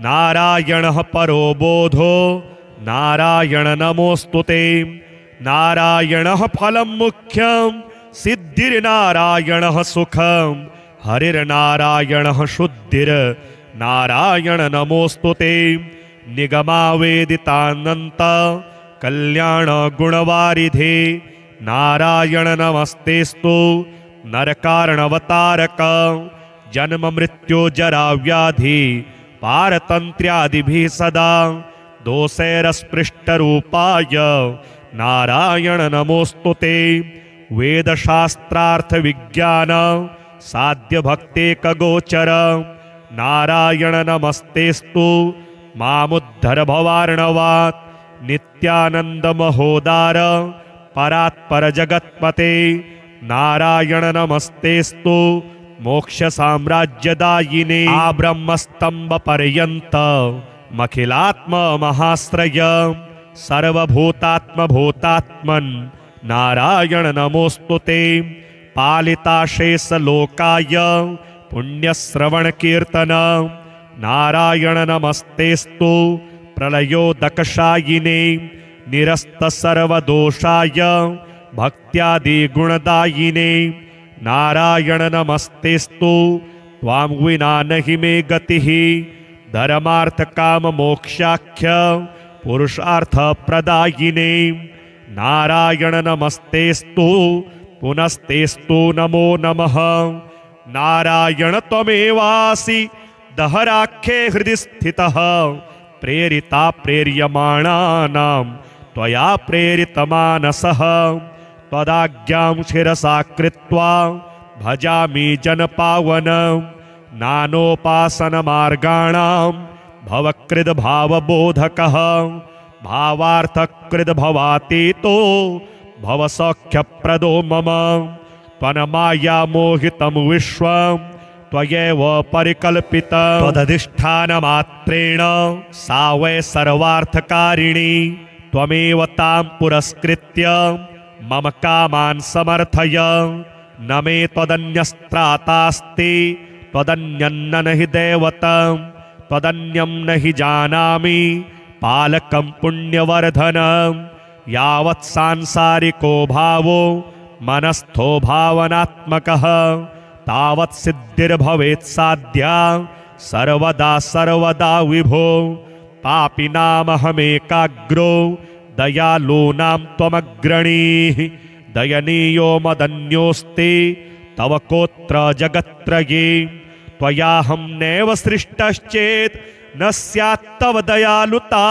नारायणः परो बोधो नारायण नमोस्तुते नारायणः फलं मुख्यं सिद्धिर्नारायणः सुखं हरिर्नारायणः शुद्धिर्नारायण नमोस्तुते निगमावेदितानन्त कल्याण गुणवारिधे नारायण नमस्तेस्तु नरकारणवतारक जन्म मृत्यु जरा व्याधि पारतन्त्र्यादिभिः सदा दोषैरस्पृष्टरूपाय नारायण नमोस्तुते वेदशास्त्रार्थ विज्ञान साध्य भक्तेकगोचर नारायण नमस्तेस्तु मामुद्धर भवार्णवात् नित्यानंद महोदार परात्पर जगत्पते नारायण नमस्तेस्तु मोक्ष साम्राज्यदायिने आब्रह्मस्तंभ पर्यंत मखिलात्म महाश्रय सर्वभूतात्म भूतात्मन् नारायण नमोस्तुते पालिताशेष लोकाय पुण्यश्रवण कीर्तन नारायण नमस्तेस्तु प्रलयोदकशायिने निरस्त सर्वदोषाय भक्त्यादि गुणदायिने नारायण नमस्तेस्तु त्वां विना नहि मे गतिः धर्मार्थ काम मोक्षाख्य पुरुषार्थ प्रदायिने नारायण नमस्तेस्तु पुनस्तेस्तु नमो नमः नारायण त्वमेवासि दहराख्ये हृदि स्थितः प्रेरिता प्रेर्यमाणानां त्वया प्रेरितमानसः त्वदाज्ञां शिरसा कृत्वा भजामि जनपावनं नानोपासनमार्गाणां भवकृद्भावबोधकः भावार्थकृद्भवातीतो भवसौख्यप्रदो मम त्वन्माया मोहितं विश्वं त्वयैव परिकल्पितं त्वदधिष्ठानमात्रेण सा वै सर्वार्थकारिणी त्वमेव तां पुरस्कृत्य मम कामान् समर्थय न मे त्वदन्यस्त्रातास्ति त्वदन्यन्न नहि दैवतं त्वदन्यं नहि जानामि पालकं पुण्यवर्धनं यावत् सांसारिको भावो मनस्थो भावनात्मकः तावत् सिद्धिर्भवेत् साध्या सर्वदा सर्वदा विभो पापिनामहमेकाग्रो दयालूनां त्वमग्रणीः दयनीयो मदन्योऽस्ति तव कोत्र जगत्त्रये त्वयाहं नैव सृष्टश्चेत् न स्यात् तव दयालुता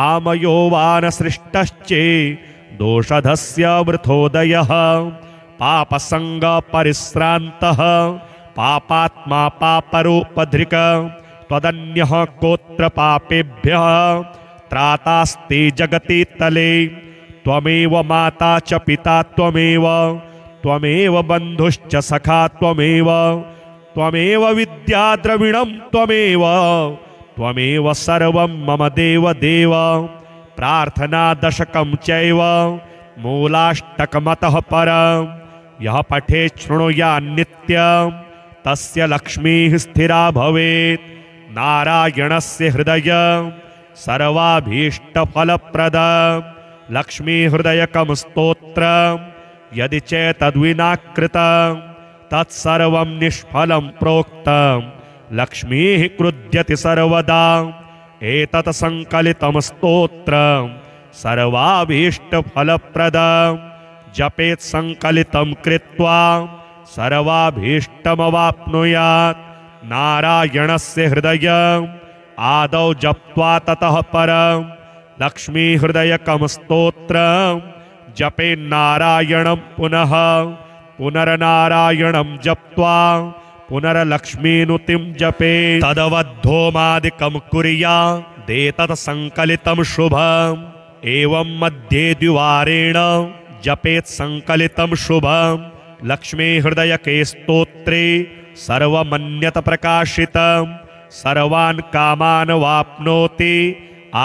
आमयो वा न सृष्टश्चेत् दोषधस्य वृथोदयः पापसंग परिश्रान्तः पापात्मा पापरूपधृक त्वदन्यः कोत्र पापेभ्यः त्रातास्ति जगति तले त्वमेव माता च पिता त्वमेव बन्धुश्च सखा त्वमेव विद्या द्रविणं त्वमेव सर्वं मम देव देव प्रार्थना दशकं चैव मूलाष्टकमतः परं यः पठेत् शृणुयात् नित्यं तस्य लक्ष्मीः स्थिरा भवेत् नारायणस्य हृदयं सर्वाभीष्टफलप्रदं लक्ष्मीहृदयकं स्तोत्रं यदि चेतद्विना कृतं तत्सर्वं निष्फलं प्रोक्तं लक्ष्मीः क्रुध्यति सर्वदा एतत् संकलितं स्तोत्रं सर्वाभीष्टफलप्रदं जपेत् संकलितं कृत्वा सर्वाभीष्टमवाप्नुयात् नारायणस्य हृदयम् आदौ जप्त्वा ततः परं लक्ष्मीहृदयकं स्तोत्रं जपेन्नारायणं पुनः पुनर्नारायणं जप्त्वा पुनर्लक्ष्मीनुतिं जपेत् तदवद्धोमादिकं कुर्यादेतत् संकलितं शुभम् एवं मध्ये द्विवारेण जपेत् संकलितं शुभं लक्ष्मी हृदयके स्तोत्रे सर्वमन्यत प्रकाशितं सर्वान् कामान् वाप्नोति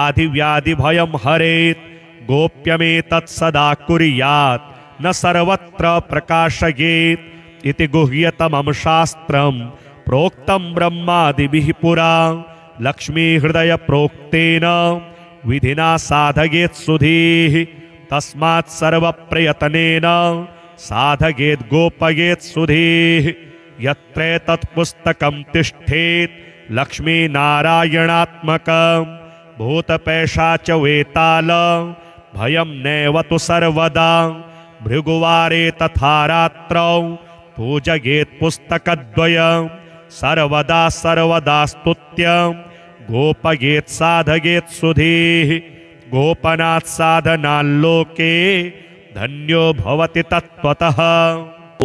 आधिव्याधिभयं हरेत् गोप्यमेतत् सदा कुर्यात् न सर्वत्र प्रकाशयेत् इति गुह्यतमं शास्त्रं प्रोक्तं ब्रह्मादिभिः पुरा लक्ष्मी हृदय प्रोक्तेन विधिना साधयेत् सुधीः तस्मात् सर्वप्रयत्नेन साधयेत् गोपयेत् सुधीः यत्र तत्पुस्तकं तिष्ठेत् लक्ष्मी नारायणात्मकं भूतपैशाच वेताल भयं नैव तु सर्वदा भृगुवारे तथा रात्रौ पूजयेत् पुस्तकद्वयं सर्वदा सर्वदा स्तुत्यं गोपयेत् साधयेत् सुधीः गोपनात् साधनाल्लोके धन्यो भवति तत्त्वतः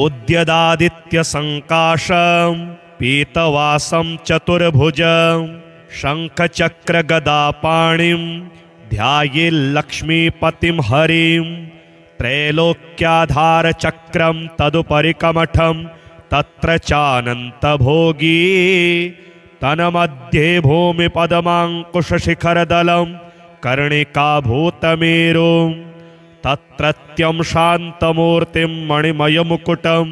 उद्यदादित्य संकाशं पीतवासं चतुर्भुजं शंखचक्र गदापाणिं ध्यायेल्लक्ष्मीपतिं हरिं त्रैलोक्याधार चक्रं तदुपरि कमठं तत्र चानन्तभोगी तन्मध्ये भूमिपदमाङ्कुशशिखरदलं कर्णिकाभूतमेरुं तत्रत्यं शान्तमूर्तिं मणिमयमुकुटं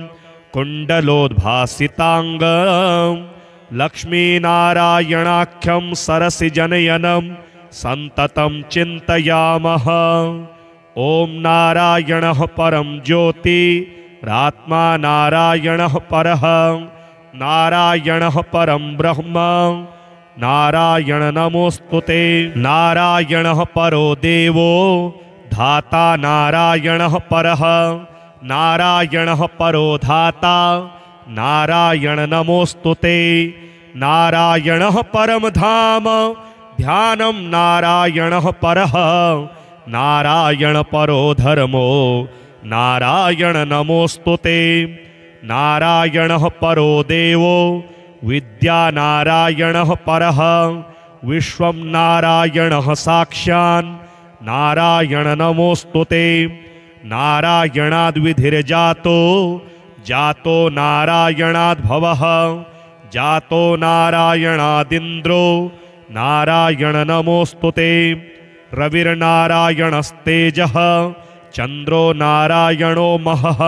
कुण्डलोद्भासिताङ्गं लक्ष्मीनारायणाख्यं सरसिजनयनं सन्ततं चिन्तयामः। ॐ नारायणः परं ज्योतिरात्मा नारायणः परः नारायणः परं ब्रह्म नारायण नमोस्तुते नारायणः परो देवो धाता नारायणः परः नारायणः परो धाता नारायण नमोस्तुते नारायणः परम धाम ध्यानं नारायणः परः नारायण परो धर्मो नारायण नमोस्तुते नारायणः परो देवो विद्या नारायणः परः विश्वं नारायणः साक्षान् नारायण नमोस्तुते नारायणाद्विधिर्जातो जातो नारायणाद्भवः जातो नारायणादिन्द्रो नारायण नमोस्तुते रविर्नारायणस्तेजः चन्द्रो नारायणो महः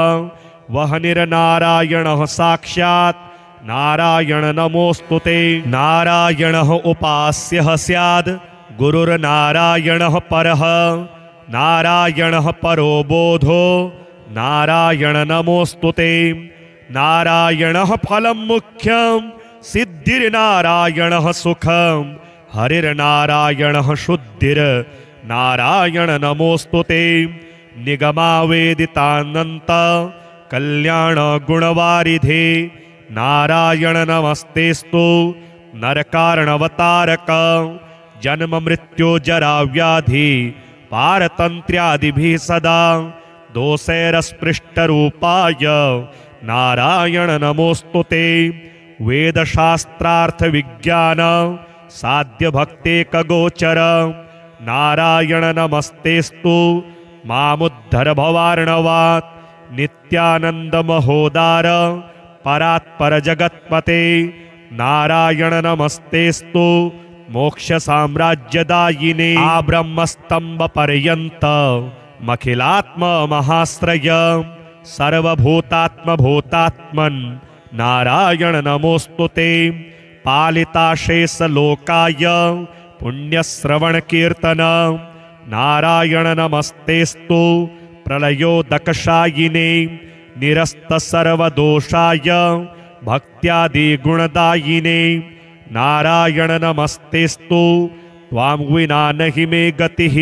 वह्निर्नारायणः साक्षात् नारायण नमोस्तुते नारायणः उपास्यः स्याद् गुरुर्नारायणः परः नारायणः परो बोधो नारायण नमोस्तुते नारायणः फलं मुख्यं सिद्धिर्नारायणः सुखं हरिर्नारायणः शुद्धिर्नारायण नमोस्तुते निगमावेदितानन्त कल्याण गुणवारिधे नारायण नमस्तेस्तु नरकारणवतारक जन्म मृत्यु जरा व्याधि पारतन्त्र्यादिभिः सदा दोषैरस्पृष्टरूपाय नारायण नमोस्तुते वेदशास्त्रार्थ विज्ञान साध्य भक्तेकगोचर नारायण नमस्तेस्तु मामुद्धर भवार्णवात् नित्यानंद महोदार परात्पर जगत्पते नारायण नमस्तेस्तु मोक्ष साम्राज्यदायिने आब्रह्मस्तंभ पर्यंत मखिलात्म महाश्रय सर्वभूतात्म भूतात्मन् नारायण नमोस्तुते पालिताशेष लोकाय पुण्यश्रवण कीर्तन नारायण नमस्तेस्तु प्रलयोदकशायिने निरस्त सर्वदोषाय भक्त्यादि गुणदायिने नारायण नमस्तेस्तु त्वां विना नहि मे गतिः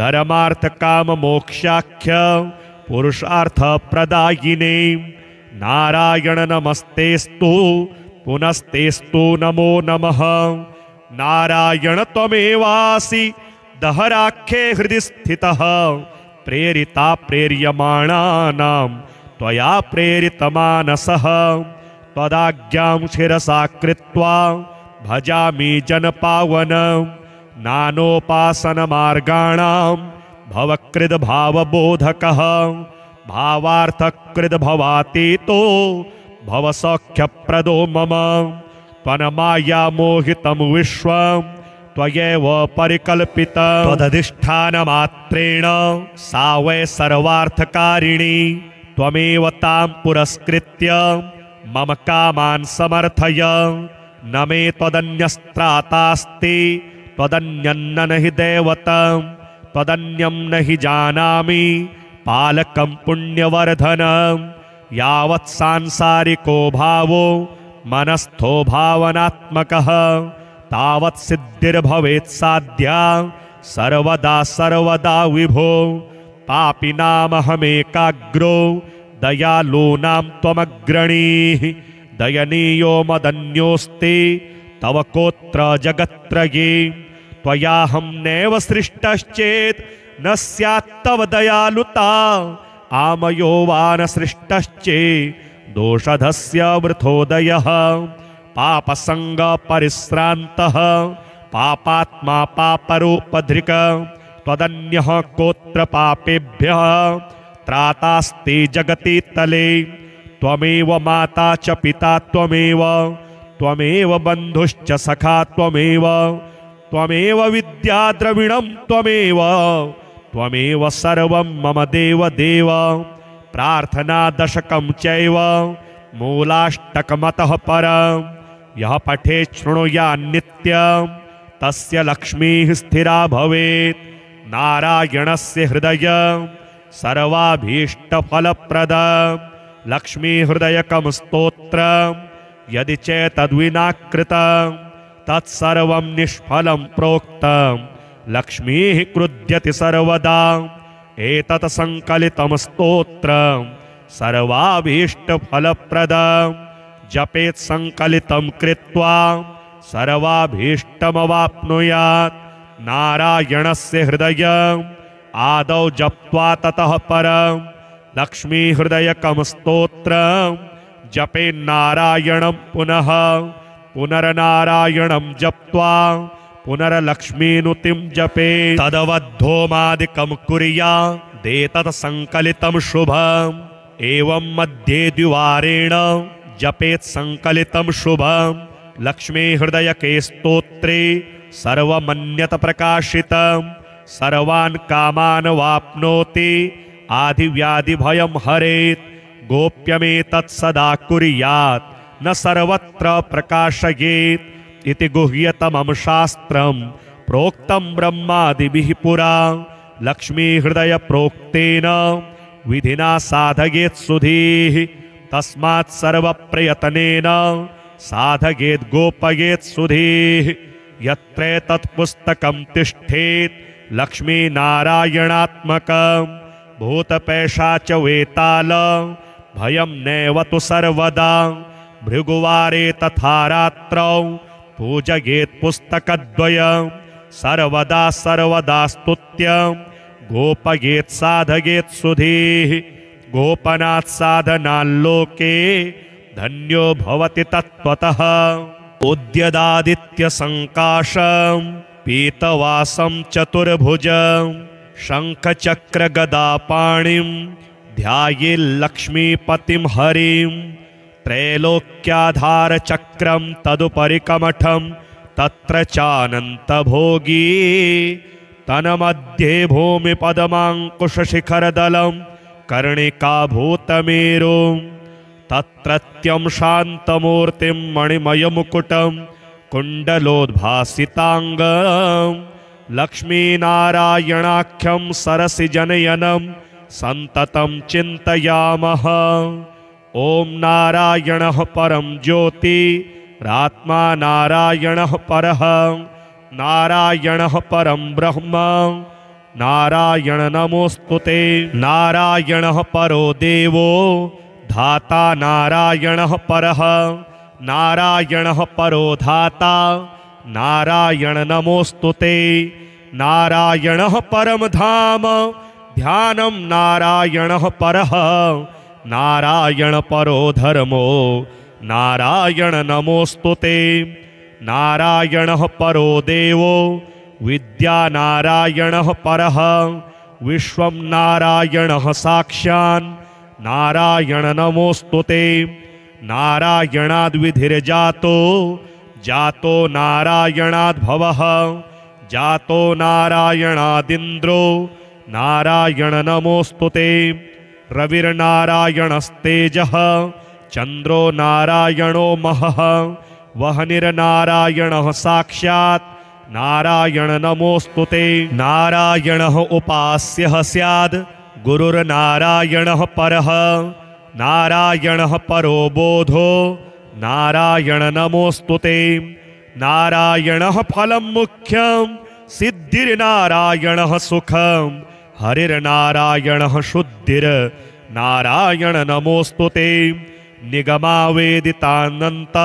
धर्मार्थ काम मोक्षाख्य पुरुषार्थ प्रदायिने नारायण नमस्तेस्तु पुनस्तेस्तु नमो नमः नारायण त्वमेवासि दहराख्ये हृदि स्थितः प्रेरिता प्रेर्यमाणानां त्वया प्रेरितमानसः त्वदाज्ञां शिरसा कृत्वा भजामि जनपावनं नानोपासनमार्गाणां भवकृद्भावबोधकः भावार्थकृद्भवातीतो भवसौख्यप्रदो मम त्वन्मायामोहितं विश्वं त्वयैव परिकल्पितं त्वदधिष्ठानमात्रेण सा वै सर्वार्थकारिणी त्वमेव तां पुरस्कृत्य मम कामान् समर्थय न मे त्वदन्यस्त्रातास्ति त्वदन्यन्न न हि दैवतं त्वदन्यं न हि जानामि पालकं पुण्यवर्धनं यावत् सांसारिको भावो मनस्थो भावनात्मकः तावत् सिद्धिर्भवेत् साध्या सर्वदा सर्वदा विभो पापिनामहमेकाग्रो दयालूनां त्वमग्रणीः दयनीयो मदन्योऽस्ति तव कोत्र जगत्त्रये त्वयाहं नैव सृष्टश्चेत् न स्यात् तव दयालुता आमयो वा न सृष्टश्चेत् दोषधस्य वृथोदयः पापसङ्गपरिश्रान्तः पापात्मा पापरूपधृक् त्वदन्यः कोत्र पापेभ्यः त्रातास्ति जगति तले त्वमेव माता च पिता त्वमेव बन्धुश्च सखा त्वमेव विद्या द्रविणं त्वमेव सर्वं मम देव प्रार्थना दशकं चैव मूलाष्टकमतः परं यः पठेत् शृणुयात् नित्यं तस्य लक्ष्मीः स्थिरा भवेत् नारायणस्य हृदयं सर्वाभीष्टफलप्रदं लक्ष्मीहृदयकं स्तोत्रं यदि चेतद्विना कृतं तत्सर्वं निष्फलं प्रोक्तं लक्ष्मीः क्रुध्यति सर्वदा एतत् संकलितं स्तोत्रं सर्वाभीष्टफलप्रदं जपेत् संकलितं कृत्वा सर्वाभीष्टमवाप्नुयात् नारायणस्य हृदयम् आदौ जप्त्वा ततः परं लक्ष्मीहृदयकं स्तोत्रं जपेन्नारायणं पुनर्नारायणं जप्त्वा पुनर्लक्ष्मीनुतिं जपे तदवद्धोमादिकं कुर्यादेतत् संकलितं शुभम् एवं मध्ये द्विवारेण जपेत् संकलितं शुभम् लक्ष्मीहृदयके स्तोत्रे सर्वमन्यत प्रकाशितं सर्वान् कामान् वाप्नोति आधिव्याधिभयं हरेत् गोप्यमेतत् सदा कुर्यात् न सर्वत्र प्रकाशयेत् इति गुह्यतमं शास्त्रं प्रोक्तं ब्रह्मादिभिः पुरा लक्ष्मीहृदय प्रोक्तेन विधिना साधयेत् सुधीः तस्मात् सर्वप्रयत्नेन साधयेत् गोपयेत् सुधीः यत्रेतत् पुस्तकं तिष्ठेत् लक्ष्मीनारायणात्मकं भूतपैशाच वेताल भयं नैव तु सर्वदा भृगुवारे तथा रात्रौ पूजयेत् पुस्तकद्वयं सर्वदा सर्वदा स्तुत्यं गोपयेत् साधयेत् सुधीः गोपनात् साधनाल्लोके धन्यो भवति तत्त्वतः उद्यदादित्यसङ्काशं पीतवासं चतुर्भुजं शङ्खचक्रगदापाणिं ध्यायेल्लक्ष्मीपतिं हरिं त्रैलोक्याधारचक्रं तदुपरिकमठं तत्र चानन्तभोगी तन्मध्ये भूमिपदमाङ्कुशशिखरदलं कर्णिकाभूतमेरुं तत्रत्यं शान्तमूर्तिं मणिमयमुकुटं कुण्डलोद्भासिताङ्गं लक्ष्मीनारायणाख्यं सरसिजनयनं सन्ततं चिन्तयामः। ॐ नारायणः परं ज्योतिरात्मा नारायणः परः नारायणः परं ब्रह्म नारायण नमोस्तुते नारायणः परो देवो धाता नारायणः परः नारायणः परो धाता नारायण नमोस्तुते नारायणः परम धाम ध्यानं नारायणः परः नारायण परो धर्मो नारायण नमोस्तुते नारायणः परो देवो विद्यानारायणः परः विश्वं नारायणः साक्षान् नारायण नमोस्तुते। नारायणाद्विधिर्जातो जातो नारायणाद्भवः जातो नारायणादिन्द्रो नारायण नमोस्तुते। रविर्नारायणस्तेजः चन्द्रो नारायणो महः वह्निर्नारायणः साक्षात् नारायण नमोस्तुते। नारायणः उपास्यः स्याद् गुरुर्नारायणः परः नारायणः परो बोधो नारायण नमोस्तुते। नारायणः फलं मुख्यं सिद्धिर्नारायणः सुखं हरिर्नारायणः शुद्धिर्नारायण नमोस्तुते। निगमावेदितानन्त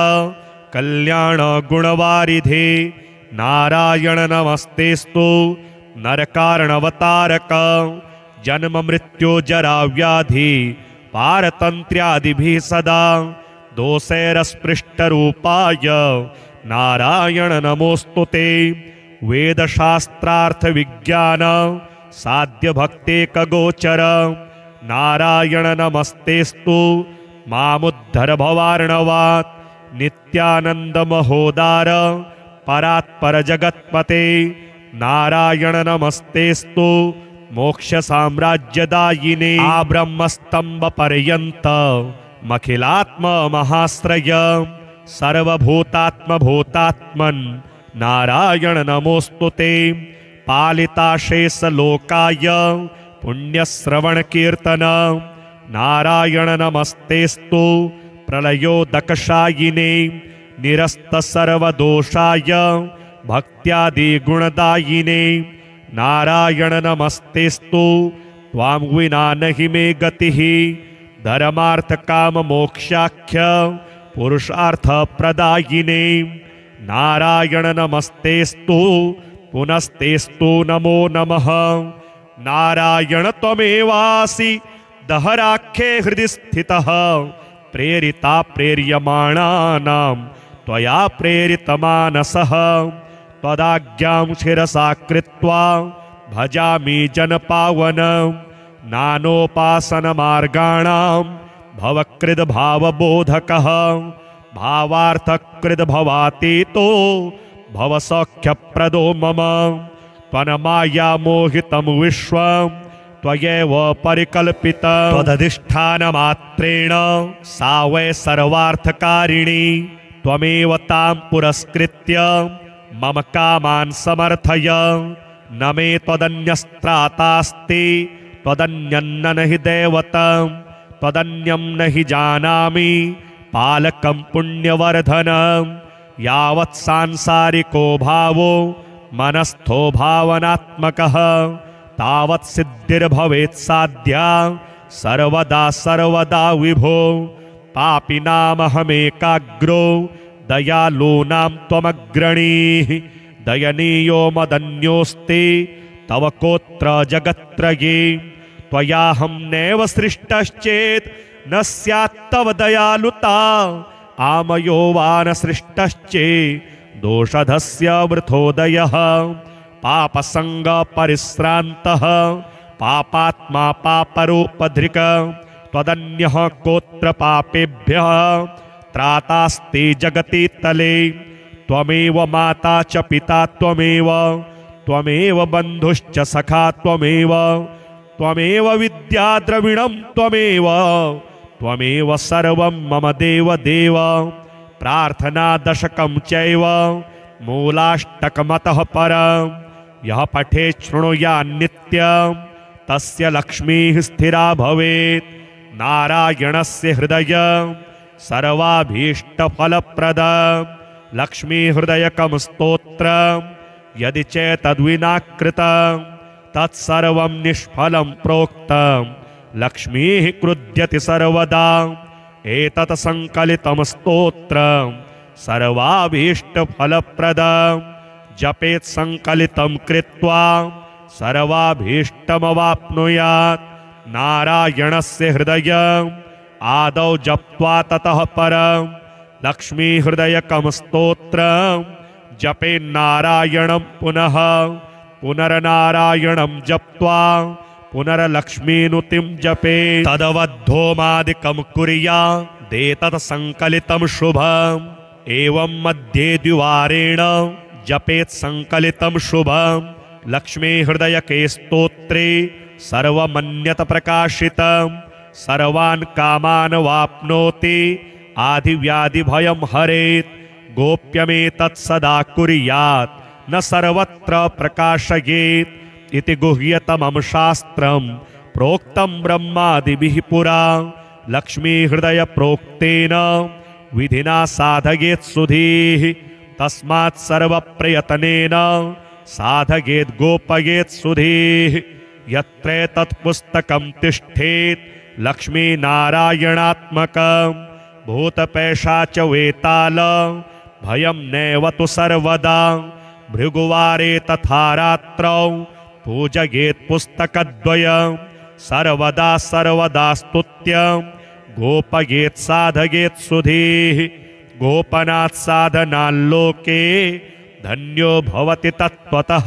कल्याण गुणवारिधे नारायण नमस्तेस्तु नरकारणवतारक। जन्म मृत्यु जरा व्याधि पारतन्त्र्यादिभिः सदा दोषैरस्पृष्टरूपाय नारायण नमोस्तुते। वेदशास्त्रार्थ विज्ञान साध्य भक्तेकगोचर नारायण नमस्तेस्तु मामुद्धर भवार्णवात्। नित्यानंद महोदार परात्पर जगत्पते नारायण नमस्तेस्तु मोक्ष साम्राज्यदायिने। आब्रह्मस्तंभ पर्यंत मखिलात्म महाश्रय सर्वभूतात्म भूतात्मन् नारायण नमोस्तुते। पालिताशेष लोकाय पुण्यश्रवण कीर्तन नारायण नमस्तेस्तु प्रलयोदकशायिने। निरस्त सर्वदोषाय भक्त्यादि गुणदायिने नारायण नमस्तेस्तु। त्वां विना नहि मे गतिः धर्मार्थ काम मोक्षाख्य पुरुषार्थ प्रदायिने नारायण नमस्तेस्तु। पुनस्तेस्तु नमो नमः। नारायण त्वमेवासि दहराख्ये हृदि स्थितः प्रेरिता प्रेर्यमाणानां त्वया प्रेरितमानसः। त्वदाज्ञां शिरसा कृत्वा भजामि जनपावनं नानोपासनमार्गाणां भवकृद्भावबोधकः। भावार्थकृद् भवातीतो भवसौख्यप्रदो मम। त्वन्माया मोहितं विश्वं त्वयैव परिकल्पितं। त्वदधिष्ठानमात्रेण सा वै सर्वार्थकारिणी। त्वमेव तां पुरस्कृत्य मम कामान् समर्थय। न मे त्वदन्यस्त्रातास्ति त्वदन्यन्न नहि दैवतं। त्वदन्यं नहि जानामि पालकं पुण्यवर्धनं। यावत् सांसारिको भावो मनस्थो भावनात्मकः तावत् सिद्धिर्भवेत् साध्या सर्वदा सर्वदा विभो। पापिनामहमेकाग्रो दयालूनां त्वमग्रणीः। दयनीयो मदन्योऽस्ति तव कोत्र जगत्त्रये। त्वयाहं नैव सृष्टश्चेत् न स्यात् तव दयालुता। आमयो वा न सृष्टश्चेत् दोषधस्य वृथोदयः। पापसंग परिश्रान्तः पापात्मा पापरूपधृक्। त्वदन्यः कोत्र पापेभ्यः त्रातास्ति जगति तले। त्वमेव माता च पिता त्वमेव त्वमेव बन्धुश्च सखा त्वमेव त्वमेव विद्या द्रविणं त्वमेव त्वमेव सर्वं मम देव देव। प्रार्थना दशकं चैव मूलाष्टकमतः परं यः पठेत् शृणुयात् नित्यं तस्य लक्ष्मीः स्थिरा भवेत्। नारायणस्य हृदयं सर्वाभीष्टफलप्रदं लक्ष्मीहृदयकं स्तोत्रं यदि चेतद्विना कृतं तत्सर्वं निष्फलं प्रोक्तं। लक्ष्मीः क्रुध्यति सर्वदा एतत् संकलितं स्तोत्रं सर्वाभीष्टफलप्रदं। जपेत् संकलितं कृत्वा सर्वाभीष्टमवाप्नुयात्। नारायणस्य हृदयम् आदौ जप्त्वा ततः परं लक्ष्मीहृदयकं स्तोत्रं जपेन्नारायणं पुनः पुनर्नारायणं जप्त्वा पुनर्लक्ष्मीनुतिं जपे तदवद्धोमादिकं कुर्यादेतत् संकलितं शुभम् एवं मध्ये द्विवारेण जपेत् संकलितं शुभम् लक्ष्मी हृदयके स्तोत्रे सर्वमन्यत प्रकाशितं सर्वान् कामान् वाप्नोति आदिव्याधिभयं हरेत् गोप्यमेतत् सदा कुर्यात् न सर्वत्र प्रकाशयेत् इति गुह्यतमं शास्त्रं प्रोक्तं ब्रह्मादिभिः पुरा लक्ष्मी हृदय प्रोक्तेन विधिना साधयेत् सुधीः तस्मात् सर्वप्रयत्नेन साधयेत् गोपयेत् सुधीः यत्रेतत् पुस्तकं तिष्ठेत् लक्ष्मीनारायणात्मकं भूतपैशाच वेताल भयं नैव तु सर्वदा भृगुवारे तथा रात्रौ पूजयेत् पुस्तकद्वयं सर्वदा सर्वदा स्तुत्यं गोपयेत् साधयेत् सुधीः गोपनात् साधनाल्लोके धन्यो भवति तत्त्वतः।